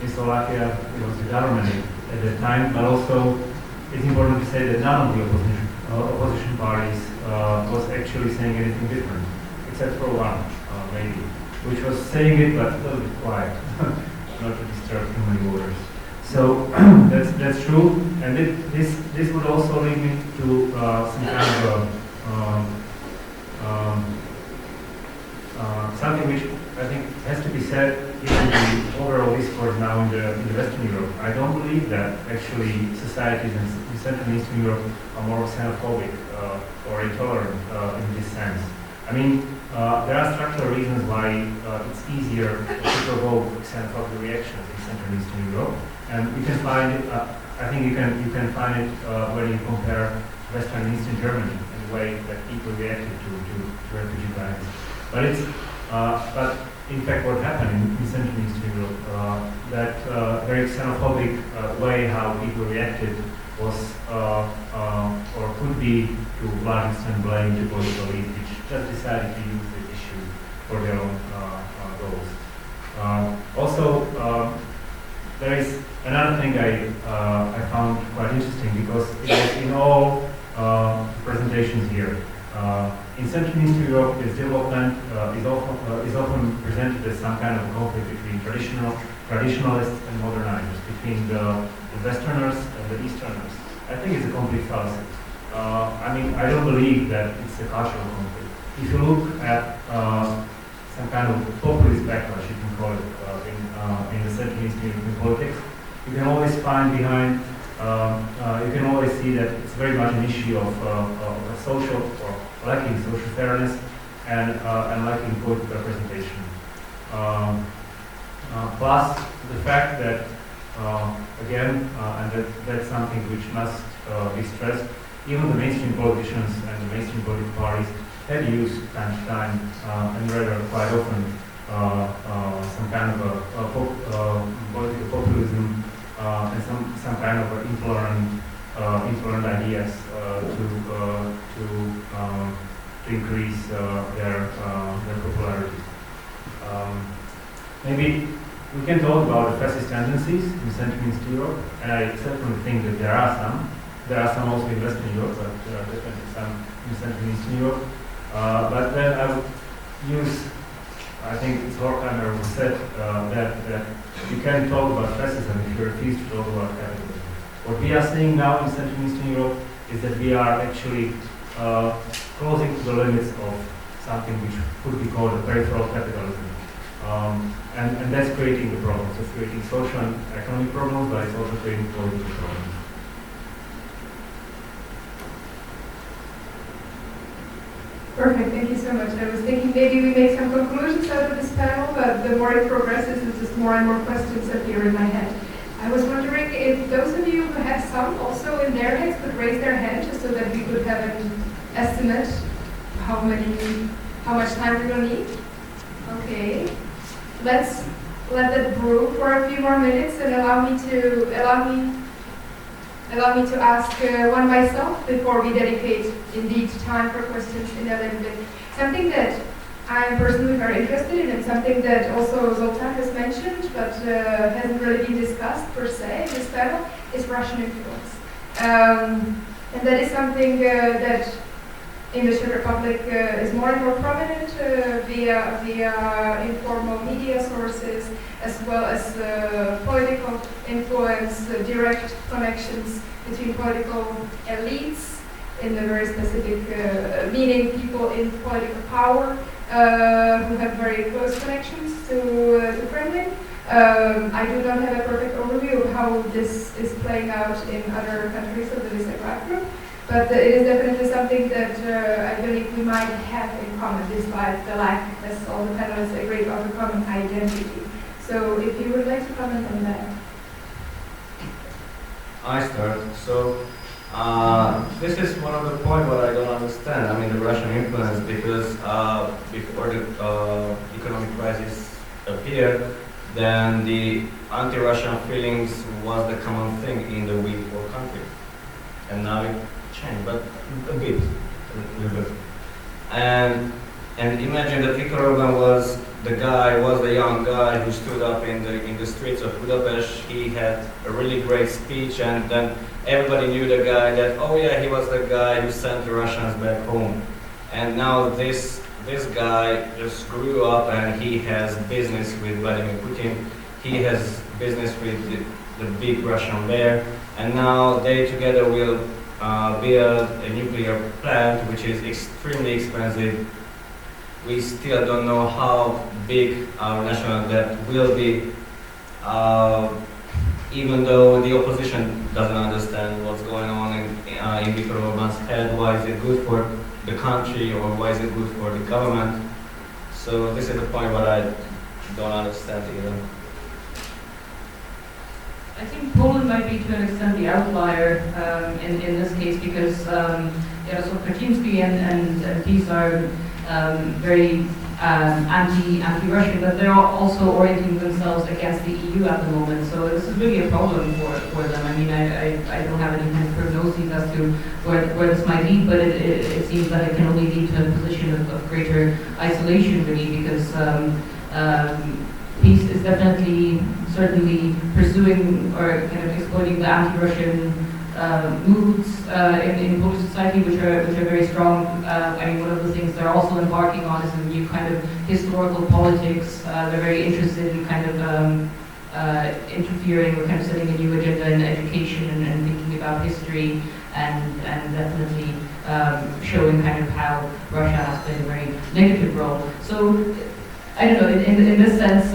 In Slovakia, it was the government at the time, but also it's important to say that none of the opposition parties was actually saying anything different, except for one, maybe, which was saying it but a little bit quiet, not to disturb human orders. So that's true, and this would also lead me to some kind of something which I think has to be said in the overall discourse now in the Western Europe. I don't believe that actually societies in Central and Eastern Europe are more xenophobic or intolerant in this sense. I mean, there are structural reasons why it's easier to provoke xenophobic reactions in Central and Eastern Europe, and you can find it. I think you can find it when you compare Western and Eastern Germany in the way that people reacted to refugee crisis. But it's but in fact, what happened in Central and Eastern Europe, that very xenophobic way how people reacted was or could be to a large extent blamed to political elite, which just decided to use the issue for their own goals. Also, there is another thing I found quite interesting, because it was in all presentations here. In Central and Eastern Europe, its development is often presented as some kind of conflict between traditionalists and modernizers, between the Westerners and the Easterners. I think it's a complete fallacy. I mean, I don't believe that it's a cultural conflict. If you look at some kind of populist backlash, you can call it, in the Central and Eastern European politics, you can always find behind, you can always see that it's very much an issue of social or lacking social fairness and lacking political representation. Plus the fact that, again, and that's something which must be stressed, even the mainstream politicians and the mainstream political parties had used time to time, and rather quite often, some kind of political populism and some kind of intolerant ideas to increase their popularity. Maybe we can talk about the fascist tendencies in Central and Eastern Europe, and I certainly think that there are some. There are some also in Western Europe, but there are definitely some in Central and Eastern Europe. But then I would use I think it's Horkheimer who said that you can talk about fascism if you refuse to talk about capitalism. What we are seeing now in Central and Eastern Europe is that we are actually closing to the limits of something which could be called a peripheral capitalism. And that's creating the problems. It's creating social and economic problems, but it's also creating political problems. Perfect, thank you so much. I was thinking maybe we make some conclusions out of this panel, but the more it progresses, it's just more and more questions appear in my head. I was wondering if those of you who have some also in their heads could raise their hand just so that we could have an estimate how much time we will need. Okay, let's let that brew for a few more minutes and allow me to ask one myself before we dedicate indeed time for questions in a little bit. Something that I am personally very interested in and something that also Zoltan has mentioned but hasn't really been discussed per se in this panel is Russian influence. And that is something that in the Czech Republic is more and more prominent via informal media sources, as well as political influence, direct connections between political elites in a very specific meaning, people in political power who have very close connections to Kremlin. I do not have a perfect overview of how this is playing out in other countries of the Visegrad group. But it is definitely something that I believe we might have in common, despite the lack, as all the panelists agreed, of a common identity. So if you would like to comment on that. I start. So this is one of the points what I don't understand. I mean the Russian influence, because before the economic crisis appeared, then the anti-Russian feelings was the common thing in the weak poor country, and now it changed, but a little bit. And imagine that Viktor Orban was the young guy who stood up in the streets of Budapest. He had a really great speech, and then everybody knew the guy that, oh yeah, he was the guy who sent the Russians back home. And now this guy just grew up and he has business with Vladimir Putin. He has business with the big Russian bear, and now they together will build a nuclear plant, which is extremely expensive. We still don't know how big our national debt will be, even though the opposition doesn't understand what's going on in Viktor Orban's head. Why is it good for the country, or why is it good for the government? So this is the point what I don't understand either. I think Poland might be to an extent the outlier in this case, because Jarosław Kaczynski and these are very anti-Russian, but they're also orienting themselves against the EU at the moment. So this is really a problem for them. I mean, I don't have any kind of prognoses as to where this might lead, but it seems that it can only lead to a position of greater isolation, really, because peace is certainly pursuing or kind of exploiting the anti-Russian moods in Polish society, which are very strong. I mean, one of the things they're also embarking on is a new kind of historical politics. They're very interested in kind of interfering or kind of setting a new agenda in education and thinking about history, and definitely showing kind of how Russia has played a very negative role. So I don't know, in this sense,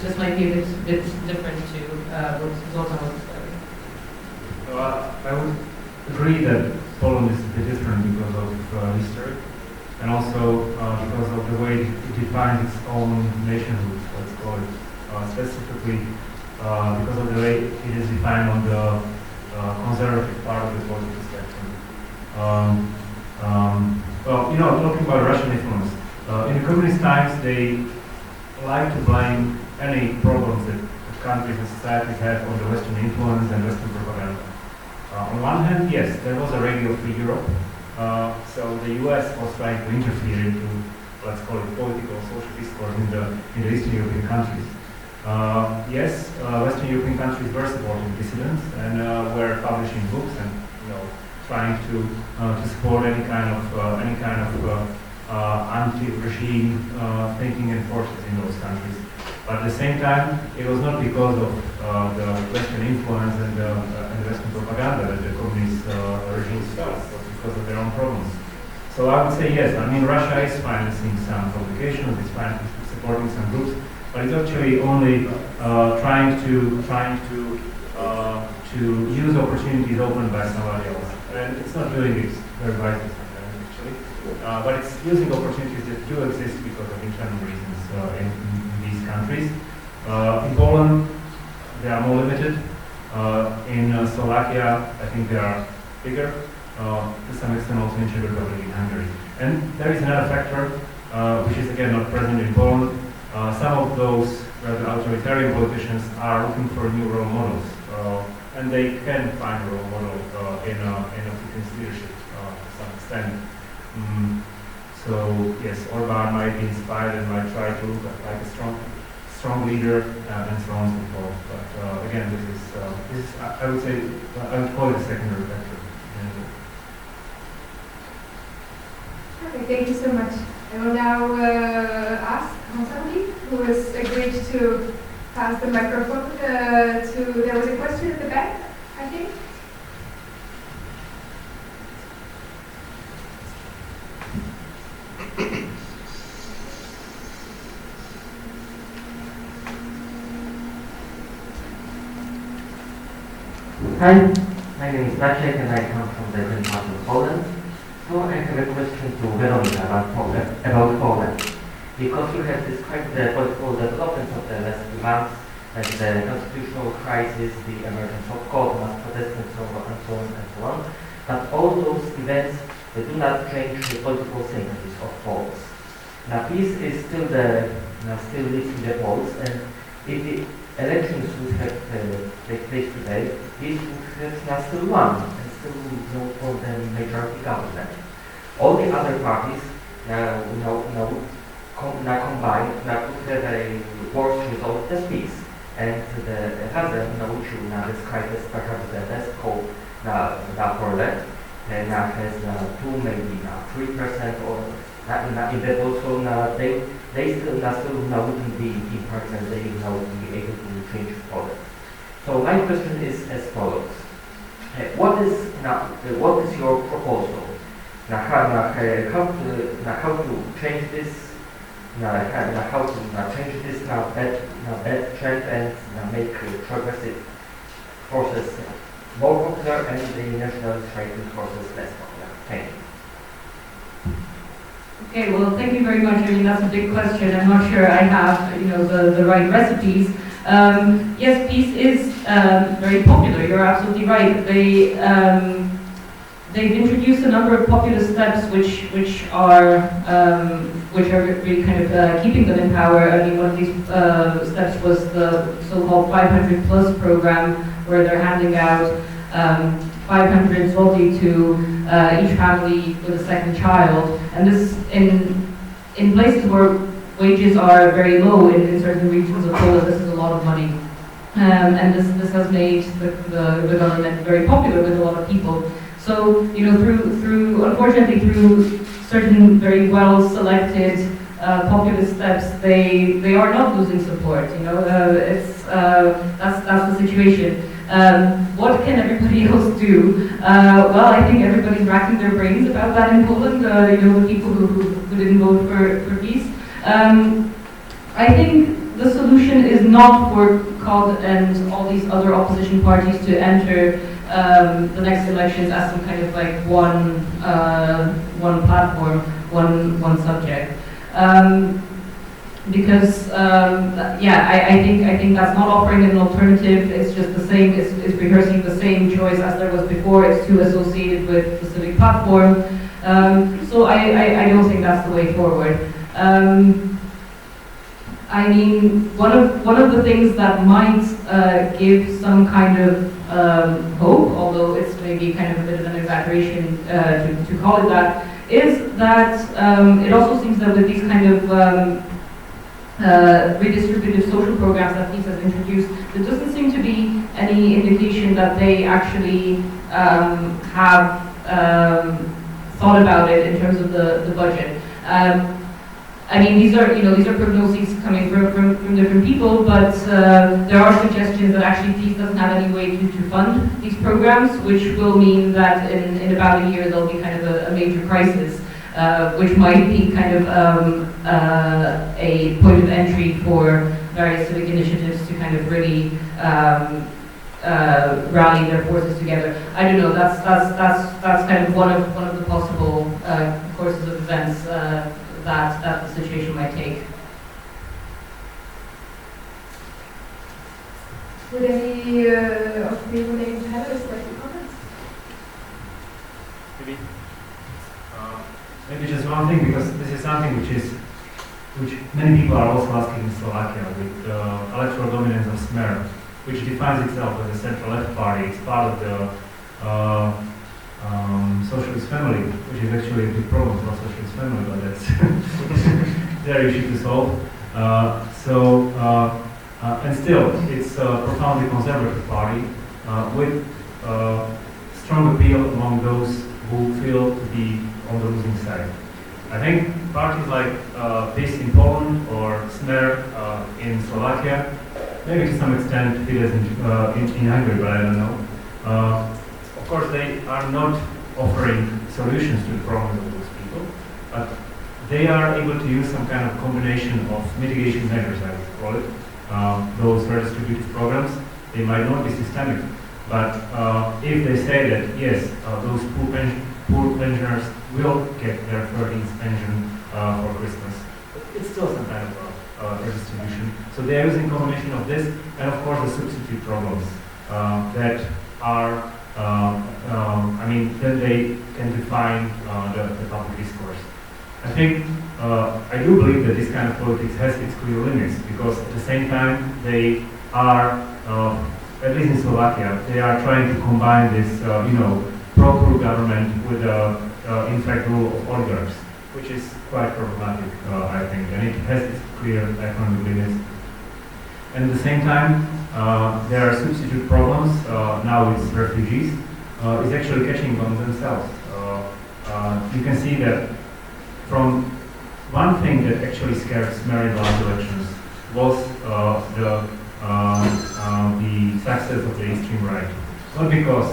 this might be a bit different to what Zoltan was describing. I would agree that Poland is a bit different because of history, and also because of the way it defines its own nationhood, let's call it, specifically because of the way it is defined on the conservative part of the political spectrum. Well, you know, talking about Russian influence, in the communist times, they like to blame any problems that countries and societies have on the Western influence and Western propaganda. On one hand, yes, there was a Radio Free Europe, so the US was trying to interfere into, let's call it, political social discourse in the Eastern European countries. Yes, Western European countries were supporting dissidents and were publishing books and, you know, trying to support any kind of anti-regime thinking and forces in those countries. But at the same time, it was not because of the Western influence and the Western propaganda that the communist regimes fell, it was because of their own problems. So I would say yes. I mean, Russia is financing some publications, it's supporting some groups, but it's actually only trying to use opportunities opened by somebody else, and it's not doing it very wisely sometimes actually. But it's using opportunities that do exist because of internal reasons in these countries. In Poland, they are more limited. In Slovakia, I think they are bigger. To some extent also in Czech Republic, in Hungary. And there is another factor, which is again not present in Poland. Some of those rather authoritarian politicians are looking for new role models, and they can find a role model in Putin's leadership to some extent. So yes, Orban might be inspired and might try to look like a strong leader and so on and so forth. But again, this is I would say I would call it a secondary factor. Okay, thank you so much. I will now ask Hansali, who has agreed to pass the microphone there was a question at the back, I think. Hi, my name is Maciek and I come from the Czech Republic, Poland. So I have a question to Veronica about Poland. Because you have described the political developments of the last few months, like the constitutional crisis, the emergence of court, mass protests, and so on and so on and so on. But all those events do not change the political sympathies of Poles. Now peace is still still leading the polls, and if the elections would have take place today, peace would have now still won and still vote for the majority government. All the other parties now combined could have a worse result than peace. And the Razem, which you now describe as perhaps the best hope for that, now has 2, maybe 3% or in that also they still wouldn't be in person, they wouldn't be able to change Poland. So my question is as follows: what is your proposal? How to change this? How to change this bad trend and make progressive forces more popular and the nationalist right-wing forces less popular? Thank you. Okay, well, thank you very much. I mean, that's a big question. I'm not sure I have, the right recipes. Yes, peace is very popular. You're absolutely right. They've introduced a number of populist steps, which are really kind of keeping them in power. I mean, one of these steps was the so-called 500 plus program, where they're handing out 500 zloty to each family with a second child, and this in places where wages are very low in certain regions of Poland. This is a lot of money, and this has made the government very popular with a lot of people. So unfortunately through certain very well selected populist steps, they are not losing support. That's the situation. What can everybody else do? Well, I think everybody's racking their brains about that in Poland. The people who didn't vote for peace. I think the solution is not for COD and all these other opposition parties to enter the next elections as some kind of like one platform, one subject. Because I think that's not offering an alternative. It's just the same. It's rehearsing the same choice as there was before. It's too associated with the civic platform. So I don't think that's the way forward. I mean, one of the things that might give some kind of hope, although it's maybe kind of a bit of an exaggeration to call it that, is that it also seems that with these kind of redistributive social programs that peace has introduced, there doesn't seem to be any indication that they actually have thought about it in terms of the budget. I mean, these are prognoses coming from different people, but there are suggestions that actually peace doesn't have any way to fund these programs, which will mean that in about a year there'll be kind of a major crisis, which might be kind of a point of entry for various civic initiatives to kind of really rally their forces together. I don't know. That's kind of one of the possible courses of events that the situation might take. Would any of the remaining panelists like to comment? Maybe just one thing, because this is something which many people are also asking in Slovakia with the electoral dominance of Smer, which defines itself as a central-left party. It's part of the socialist family, which is actually a big problem for socialist family, but that's their issue to solve. And still, it's a profoundly conservative party with strong appeal among those who feel to be on the losing side. I think parties like PiS in Poland or Smer in Slovakia, maybe to some extent Fidesz in Hungary, but I don't know. Of course, they are not offering solutions to the problems of those people, but they are able to use some kind of combination of mitigation measures, I would call it. Those redistributive programs, they might not be systemic, but if they say that, yes, those poor pensioners will get their 13th pension for Christmas, it's still some kind of redistribution. So they are using a combination of this and of course the substitute problems that are, then they can define the public discourse. I think, I do believe that this kind of politics has its clear limits, because at the same time they are, at least in Slovakia, they are trying to combine this, pro-poor government with in fact rule of oligarchs, which is quite problematic, I think, and it has its clear economic limits. And at the same time, there are substitute problems. Now it's refugees. It's actually catching on themselves. You can see that from one thing that actually scared Smer in the last elections was the success of the extreme right. Not because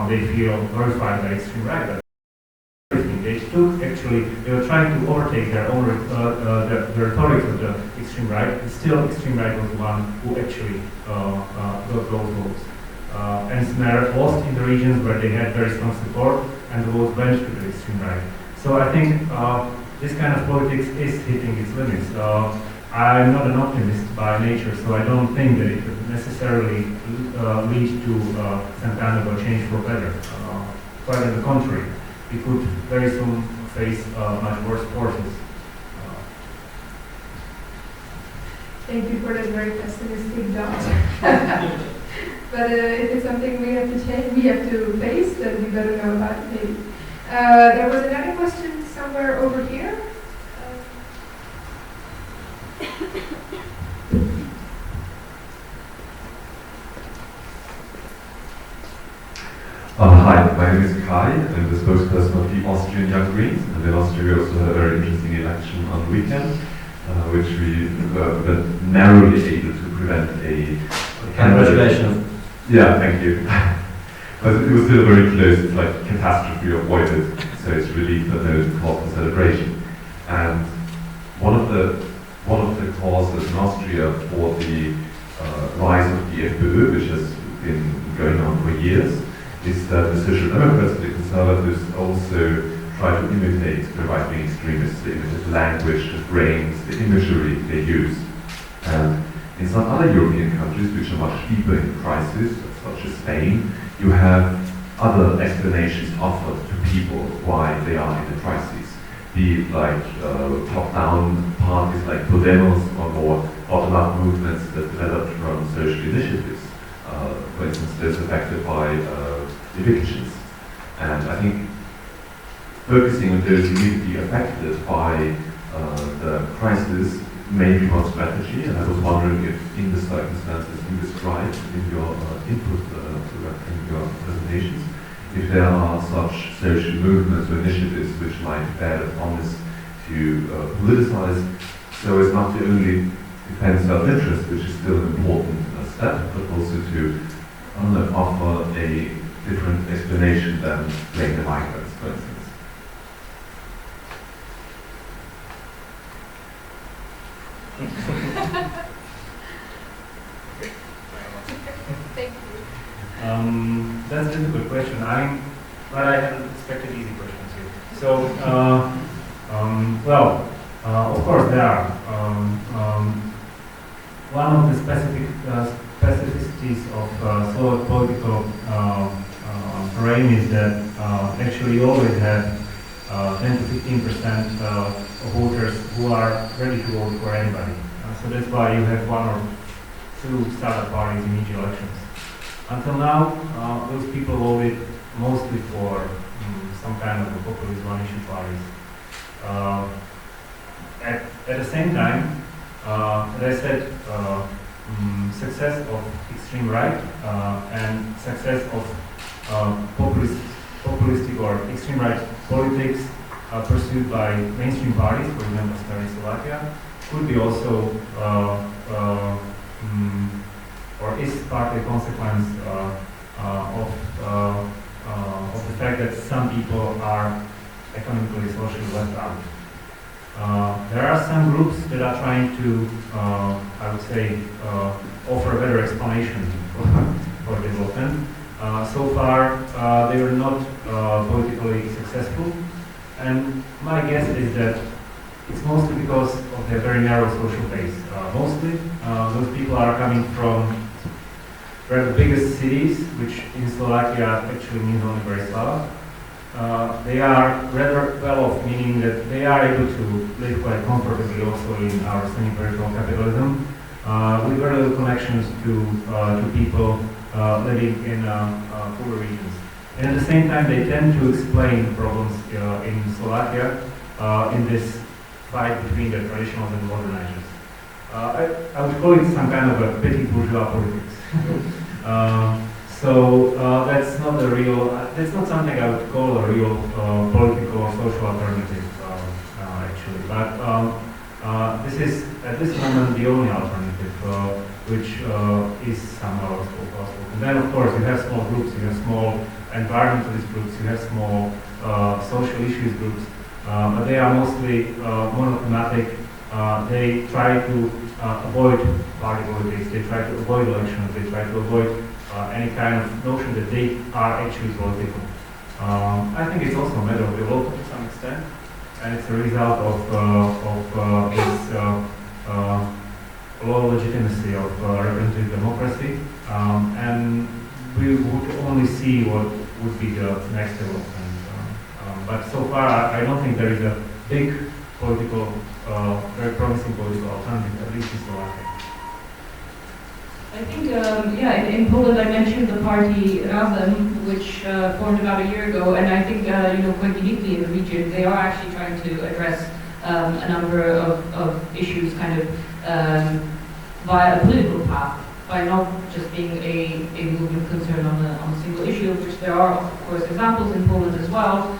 they feel horrified by extreme right, but everything. They were trying to overtake their own the rhetoric of the extreme right, and still extreme right was the one who actually got those votes. And Smer lost in the regions where they had very strong support, and the votes went to the extreme right. So I think this kind of politics is hitting its limits. I'm not an optimist by nature, so I don't think that it would necessarily lead to some kind of a change for better. Quite on the contrary, we could very soon face much worse forces. Thank you for that very pessimistic thought. But if it's something we have to change, we have to face, then we better know about it maybe. There was another question somewhere over here. Hi, my name is Kai. I'm the spokesperson of the Austrian Young Greens, and in Austria we also had a very interesting election on the weekend, which we were narrowly able to prevent a Congratulations. Yeah, thank you. But it was still very close. It's like catastrophe avoided, so it's relief that there is cause for celebration. And one of the causes in Austria for the rise of the FPÖ, which has been going on for years, is that the Social Democrats, the Conservatives, also try to imitate the right-wing extremists. They imitate the language, the frames, the imagery they use. And in some other European countries, which are much deeper in crisis, such as Spain, you have other explanations offered to people why they are in a crisis. Be it like top-down parties like Podemos, or more bottom-up movements that developed from social initiatives. For instance, those affected by evictions. And I think focusing on those immediately affected by the crisis may be one strategy, and I was wondering if in the circumstances you described in your input in your presentations, if there are such social movements or initiatives which might bear the promise politicize so as not to only defend self-interest, which is still an important step, but also to offer a different explanation than blame the migrants, for instance. Thank you. That's a difficult question. But I haven't expected easy questions here. So, well, of course there are. One of the specificities of Slovak political terrain is that actually you always have 10 to 15% of voters who are ready to vote for anybody. So that's why you have one or two startup parties in each elections. Until now, those people voted mostly for some kind of a populist one-issue parties. At the same time, as I said, success of extreme right and success of populistic or extreme right politics pursued by mainstream parties, for example, in Slovakia, could be also or is partly a consequence of the fact that some people are economically, socially left out. There are some groups that are trying to, I would say, offer a better explanation for development. So far, they were not politically successful, and my guess is that it's mostly because of their very narrow social base. Mostly, those people are coming from the biggest cities, which in Slovakia actually means only Bratislava. They are rather well off, meaning that they are able to live quite comfortably also in our semi-peripheral capitalism, with very little connections to people living in poorer regions. And at the same time, they tend to explain problems in Slovakia in this fight between the traditionals and modernizers. I would call it some kind of a petty bourgeois politics. So that's not a real, that's not something I would call a real political or social alternative, actually. But this is, at this moment, the only alternative, which is somehow possible. And then, of course, you have small groups, you have small environmentalist groups, you have small social issues groups, but they are mostly monothematic. They try to avoid party politics, they try to avoid elections, they try to avoid any kind of notion that they are actually political. I think it's also a matter of development to some extent, and it's a result of this low legitimacy of representative democracy, and we would only see what would be the next development. But so far, I don't think there is a big political, very promising political alternative, at least in Slovakia. I think, in Poland I mentioned the party Razem, which formed about a year ago, and I think, quite uniquely in the region, they are actually trying to address a number of issues kind of via a political path, by not just being a movement concerned on a single issue, which there are, of course, examples in Poland as well.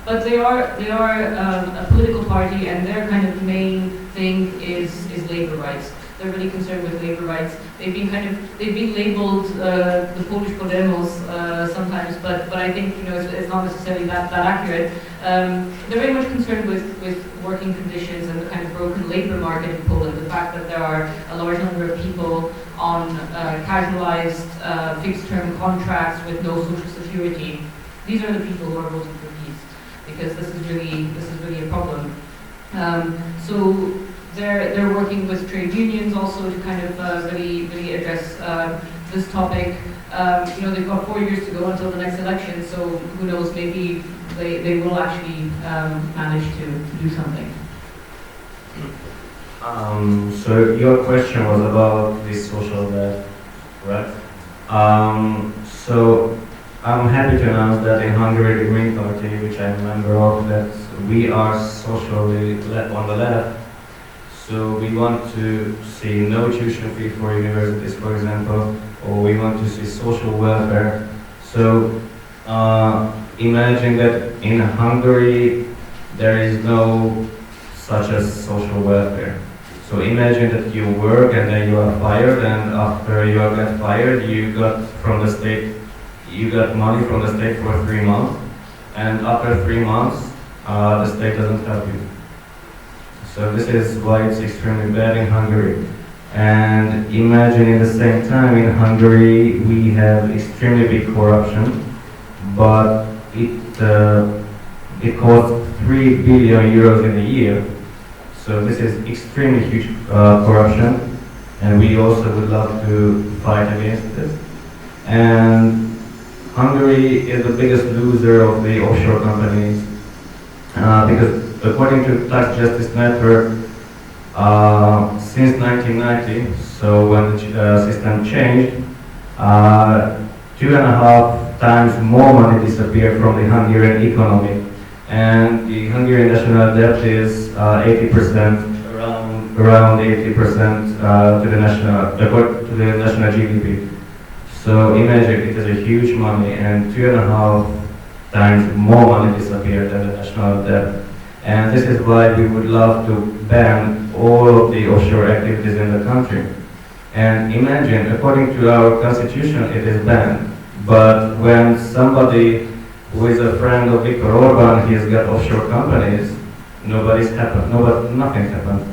But they are a political party, and their kind of main thing is labor rights. They're really concerned with labor rights. They've been labeled the Polish Podemos sometimes, but I think it's not necessarily that accurate. They're very much concerned with working conditions and the kind of broken labor market in Poland. The fact that there are a large number of people on casualized fixed-term contracts with no social security. These are the people who are voting for peace, because this is really a problem. So they're working with trade unions also to kind of really address this topic. They've got 4 years to go until the next election, so who knows, maybe they will actually manage to do something. So your question was about this social debt, right? So I'm happy to announce that in Hungary, the Green Party, which I'm a member of, that we are socially on the left. So we want to see no tuition fee for universities, for example, or we want to see social welfare. So imagine that in Hungary, there is no such as social welfare. So imagine that you work and then you are fired, and after you get fired, you got from the state, you got money from the state for 3 months, and after 3 months, the state doesn't help you. So this is why it's extremely bad in Hungary. And imagine in the same time in Hungary we have extremely big corruption, but it costs 3 billion euros in a year. So this is extremely huge corruption, and we also would love to fight against this. And Hungary is the biggest loser of the offshore companies because according to Tax Justice Network, since 1990, so when the system changed, 2.5 times more money disappeared from the Hungarian economy, and the Hungarian national debt is 80%, around 80% to the national GDP. So imagine it is a huge money, and 2.5 times more money disappeared than the national debt. And this is why we would love to ban all of the offshore activities in the country. And imagine, according to our constitution, it is banned. But when somebody who is a friend of Viktor Orban, he's got offshore companies, nothing happened.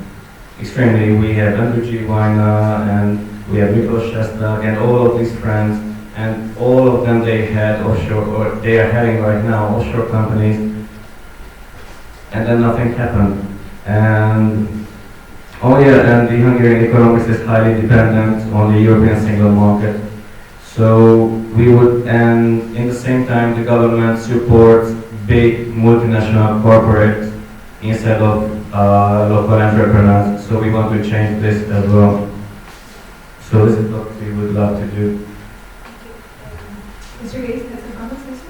Extremely, we have Andrzej Wajna and we have Miklos Šestak and all of these friends, and all of them they had offshore, or they are having right now offshore companies, and then nothing happened. And and the Hungarian economics is highly dependent on the European single market. So we would, and in the same time the government supports big multinational corporates instead of local entrepreneurs. So we want to change this as well. So this is what we would love to do. Mr. Gates, has a comment, please?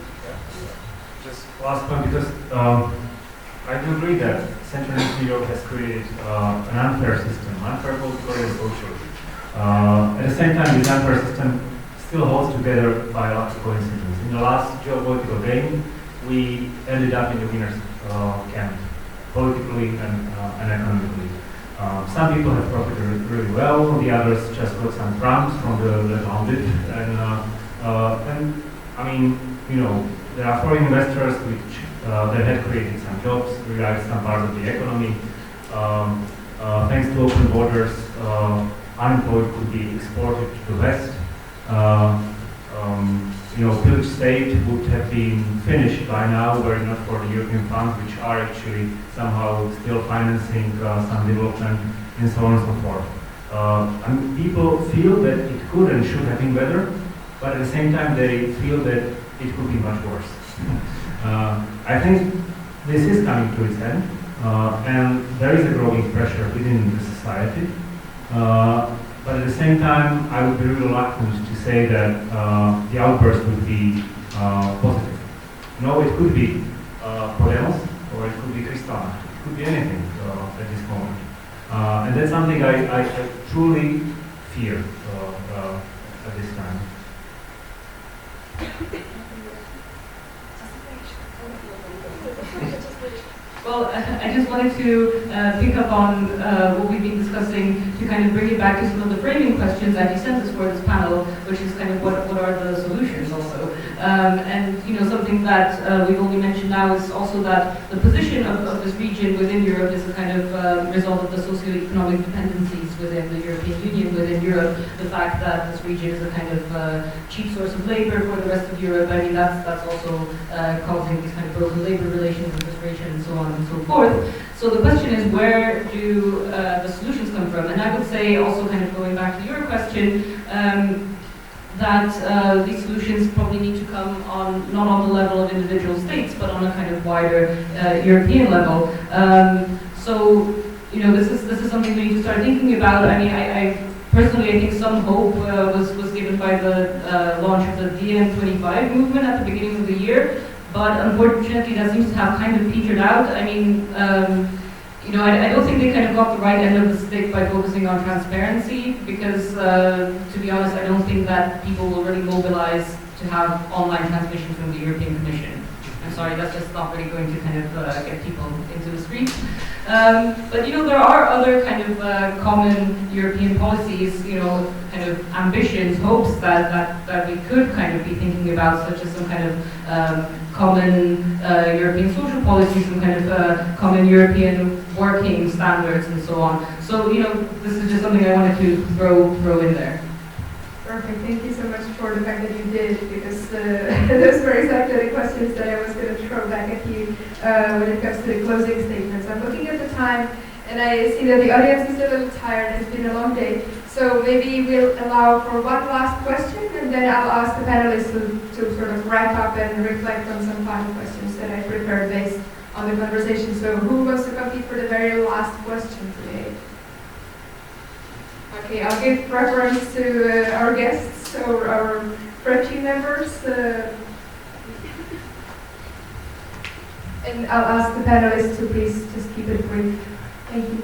Just last point, because I do agree that Central and Eastern Europe has created an unfair system, unfair political and social. At the same time, this unfair system still holds together by a lot of coincidence. In the last geopolitical game, we ended up in the winner's camp, politically and economically. Some people have profited really well, the others just got some crumbs from the grounded. And I mean, you know, there are foreign investors which that had created some jobs, revived some parts of the economy. Thanks to open borders, unemployed could be exported to the West. You know, pillage state would have been finished by now were it not for the European funds, which are actually somehow still financing some development and so on and so forth. And people feel that it could and should have been better, but at the same time they feel that it could be much worse. I think this is coming to its end, and there is a growing pressure within the society. But at the same time, I would be reluctant to say that the outburst would be positive. No, it could be Podemos, or it could be Kristallnacht. It could be anything at this moment. And that's something I truly fear at this time. Well, I just wanted to pick up on what we've been discussing to kind of bring it back to some of the framing questions that you sent us for this panel, which is kind of what are the solutions also. And you know, something that we've only mentioned now is also that the position of this region within Europe is a kind of result of the socio-economic dependencies within the European Union, within Europe. The fact that this region is a kind of cheap source of labor for the rest of Europe, I mean, that's also causing these kind of broken labor relations and frustration and so on and so forth. So the question is, where do the solutions come from? And I would say, also kind of going back to your question, that these solutions probably need to come on, not on the level of individual states, but on a kind of wider European level. So, you know, this is something we need to start thinking about. I mean, I personally, I think some hope was given by the launch of the DiEM25 movement at the beginning of the year, but unfortunately that seems to have kind of petered out. I mean, you know, I don't think they kind of got the right end of the stick by focusing on transparency, because to be honest, I don't think that people will really mobilize to have online transmission from the European Commission. I I'm sorry, that's just not really going to kind of get people into the streets. But you know, there are other kind of common European policies, you know, kind of ambitions, hopes that we could kind of be thinking about, such as some kind of common European social policy, some kind of common European working standards, and so on. So you know, this is just something I wanted to throw in there. Perfect. Thank you so much for the fact that you did, because those were exactly the questions that I was going to throw back at you when it comes to the closing statements. I'm looking at the time, and I see that the audience is a little tired. It's been a long day. So maybe we'll allow for one last question, and then I'll ask the panelists to sort of wrap up and reflect on some final questions that I prepared based on the conversation. So who wants to compete for the very last question today? Okay, I'll give preference to our guests, so our refugee members. And I'll ask the panelists to please just keep it brief. Thank you.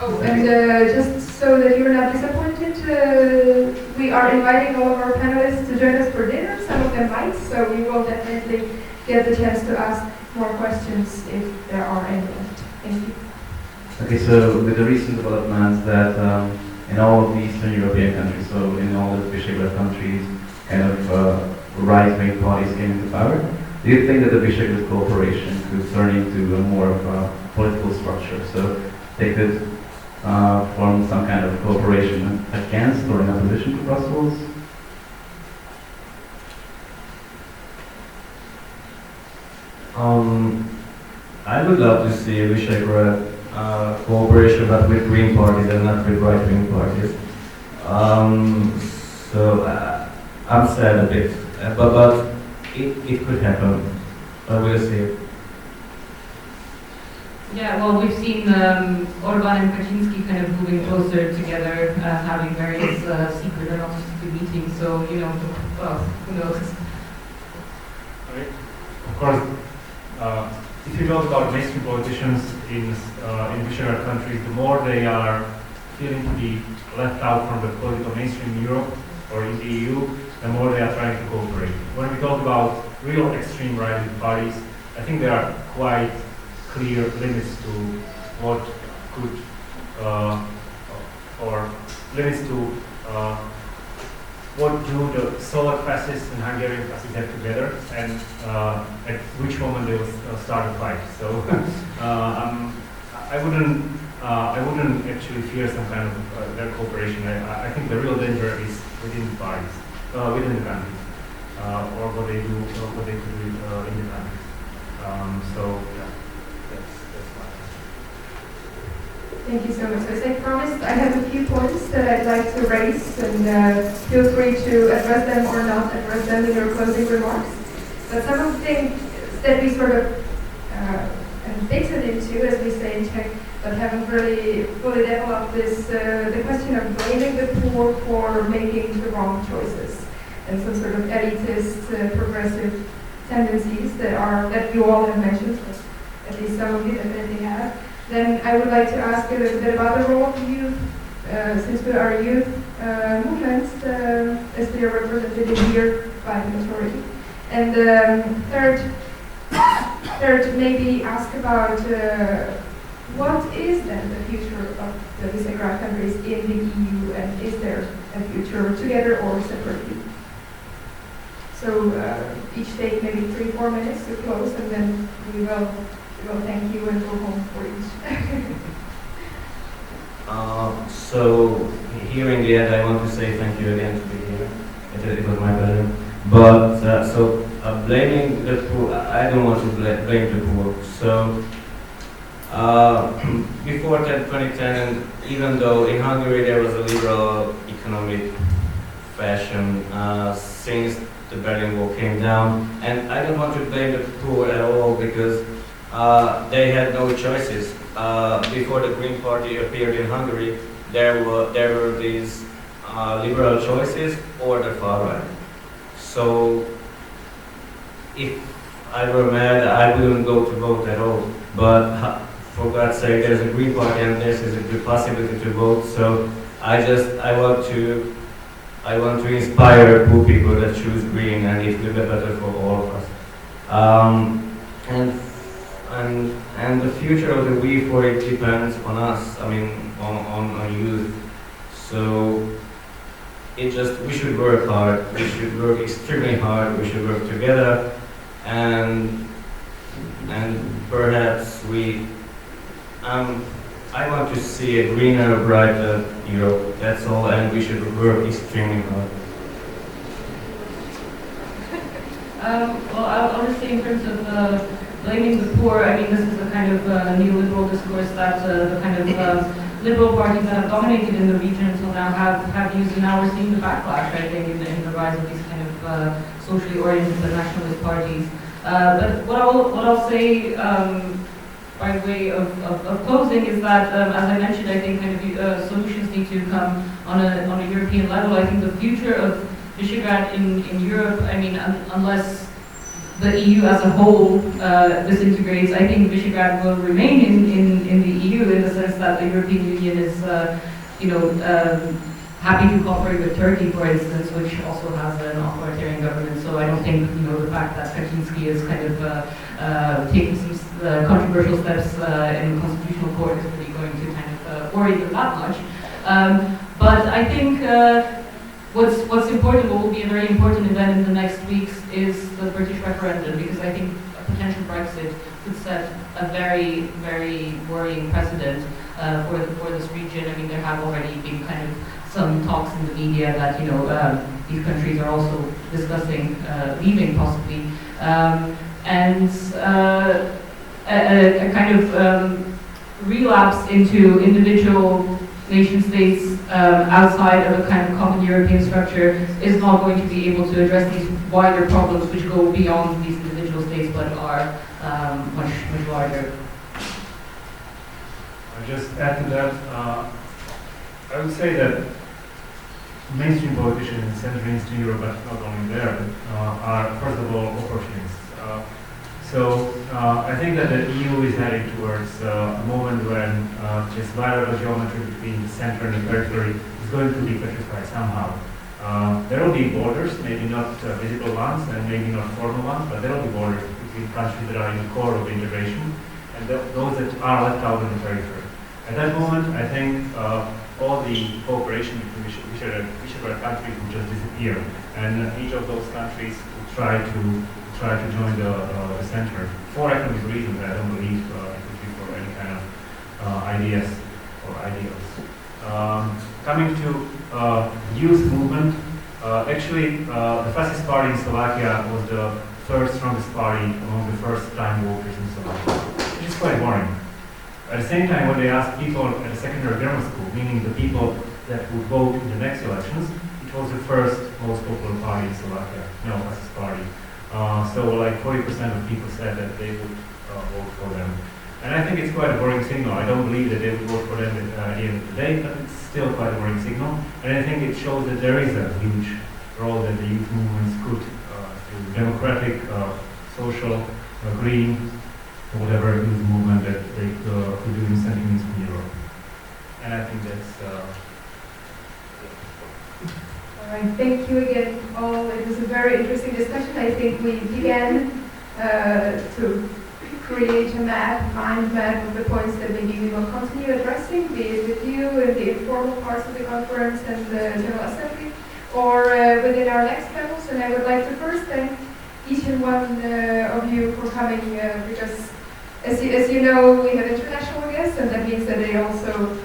Oh, and just so that you're not disappointed, we are inviting all of our panelists to join us for dinner. Some of them might, so we will definitely get the chance to ask more questions if there are any left. Thank you. Okay, so with the recent developments that in all of the Eastern European countries, so in all the Visegrad countries, kind of right-wing parties came into power, do you think that the Visegrad cooperation could turn into a more of a political structure? So they could form some kind of cooperation against or in opposition to Brussels? I would love to see a Visegrad cooperation, but with Green parties and not with right-wing parties. I'm sad a bit, but it could happen. We'll see. Yeah, well, we've seen Orban and Kaczynski kind of moving closer together, having various secret and also secret meetings. So you know, well, who knows? Of course, if you talk about mainstream politicians in Visegrad countries, the more they are feeling to be left out from the political mainstream in Europe or in the EU, the more they are trying to cooperate. When we talk about real extreme right-wing parties, I think there are quite clear limits to what could, or limits to what do the Slovak fascists and Hungarian fascists have together, and at which moment they will start a fight. So I wouldn't actually fear some kind of their cooperation. I think the real danger is within the parties, within the countries, or what they do, what they could do in the countries. So yeah, that's my answer. Thank you so much. As I promised, I have a few points that I'd like to raise, and feel free to address them or not address them in your closing remarks. But some of the things that we sort of bitten into, as we say in Czech, but haven't really fully developed is the question of blaming the poor for making the wrong choices, and some sort of elitist, progressive tendencies that you all have mentioned, at least some of you definitely have. Then I would like to ask a little bit about the role of youth, since we are a youth movement, as we are represented here by the majority. And third, maybe ask about what is then the future of the Visegrad countries in the EU, and is there a future together or separately? So each take maybe 3-4 minutes to close, and then we will thank you and go home for each. So here in the end, I want to say thank you again to be here. It was my pleasure. But blaming the poor, I don't want to blame the poor. So before 2010, even though in Hungary there was a liberal economic fashion since the Berlin Wall came down, and I don't want to blame the poor at all, because they had no choices. Before the Green Party appeared in Hungary, there were these liberal choices or the far right. So if I were mad, I wouldn't go to vote at all. But for God's sake, there's a Green Party and this is a possibility to vote. So I want to inspire poor people that choose Green, and it will be better for all of us. And the future of the V4 depends on us. I mean, on youth. So we should work hard. We should work extremely hard. We should work together, and perhaps I want to see a greener, brighter Europe. That's all, and we should work extremely hard. Well, I'll just say in terms of blaming the poor, I mean, this is the kind of neoliberal discourse that the kind of liberal parties that have dominated in the region until now have used, and now we're seeing the backlash, I think, in the rise of these kind of socially oriented nationalist parties. But what I'll say by way of closing is that, as I mentioned, I think kind of solutions need to come on a European level. I think the future of Visegrad in Europe, I mean, unless the EU as a whole disintegrates, I think Visegrad will remain in the EU in the sense that the European Union is, happy to cooperate with Turkey, for instance, which also has an authoritarian government. So I don't think, the fact that Kaczynski is kind of taking some controversial steps in the constitutional court is really going to kind of worry them that much. But I think what's important, what will be a very important event in the next weeks, is the British referendum, because I think a potential Brexit could set a very, very worrying precedent for this region. I mean, there have already been kind of some talks in the media that these countries are also discussing leaving possibly, and a kind of relapse into individual nation states outside of a kind of common European structure is not going to be able to address these wider problems which go beyond these individual states but are much larger. I'll just add to that. I would say that mainstream politicians in Central and Eastern Europe, but not only there, are first of all opportunists. So I think that the EU is heading towards a moment when this viral geometry between the center and the periphery is going to be petrified somehow. There will be borders, maybe not visible ones and maybe not formal ones, but there will be borders between countries that are in the core of the integration and those that are left out in the periphery. At that moment, I think all the cooperation between Visegrad countries will just disappear, and each of those countries will try to join the center for economic reasons. I don't believe it would be for any kind of ideas or ideals. Coming to youth movement, actually the fascist party in Slovakia was the third strongest party among the first-time voters in Slovakia, which is quite boring. At the same time, when they asked people at a secondary grammar school, meaning the people that would vote in the next elections, it was the first most popular party in Slovakia, fascist party. So like 40% of people said that they would vote for them. And I think it's quite a boring signal. I don't believe that they would vote for them at the end of the day, but it's still quite a boring signal. And I think it shows that there is a huge role that the youth movements could do. Democratic, social, green, whatever youth movement that they could do in Central and Eastern Europe. And I think that's... All right, thank you again all. It was a very interesting discussion. I think we began to create a mind map of the points that maybe we will continue addressing, be it with you in the informal parts of the conference and the General Assembly, or within our next panels. And I would like to first thank each and one of you for coming, because as you know, we have international guests, and that means that they also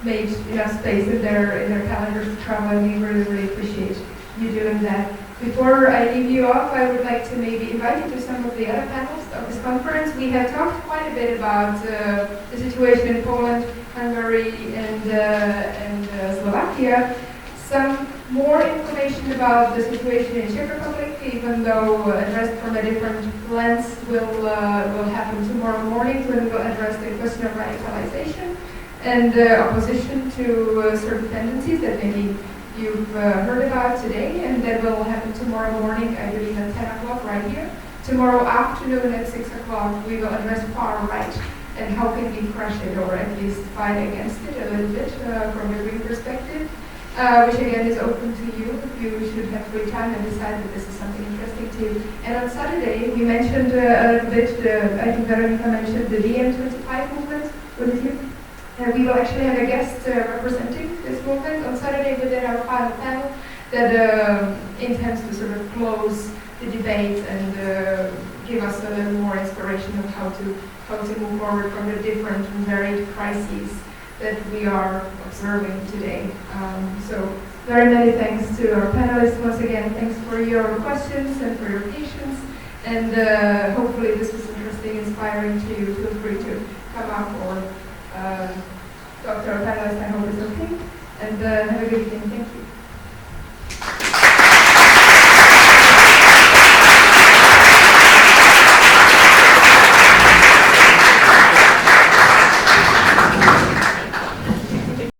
made enough space in their calendars to travel, and we really, really appreciate you doing that. Before I leave you off, I would like to maybe invite you to some of the other panels of this conference. We have talked quite a bit about the situation in Poland, Hungary, and Slovakia. Some more information about the situation in Czech Republic, even though addressed from a different lens, will happen tomorrow morning when we will address the question of radicalization and opposition to certain tendencies that maybe you've heard about today, and that will happen tomorrow morning, I believe at 10 o'clock right here. Tomorrow afternoon at 6 o'clock we will address far right and how can we crush it, or at least fight against it a little bit from a green perspective. which again is open to you. You should have free time and decide that this is something interesting to you. And on Saturday, we mentioned a little bit, I think Veronica mentioned the DiEM25 movement. Was it you? We will actually have a guest representing this movement on Saturday within our final panel that intends to sort of close the debate and give us a little more inspiration of how to move forward from the different and varied crises that we are observing today. So very many thanks to our panelists. Once again, thanks for your questions and for your patience. And hopefully this was interesting, inspiring to you. Feel free to come up or talk to our panelists. I hope it's okay. And have a good evening. Thank you.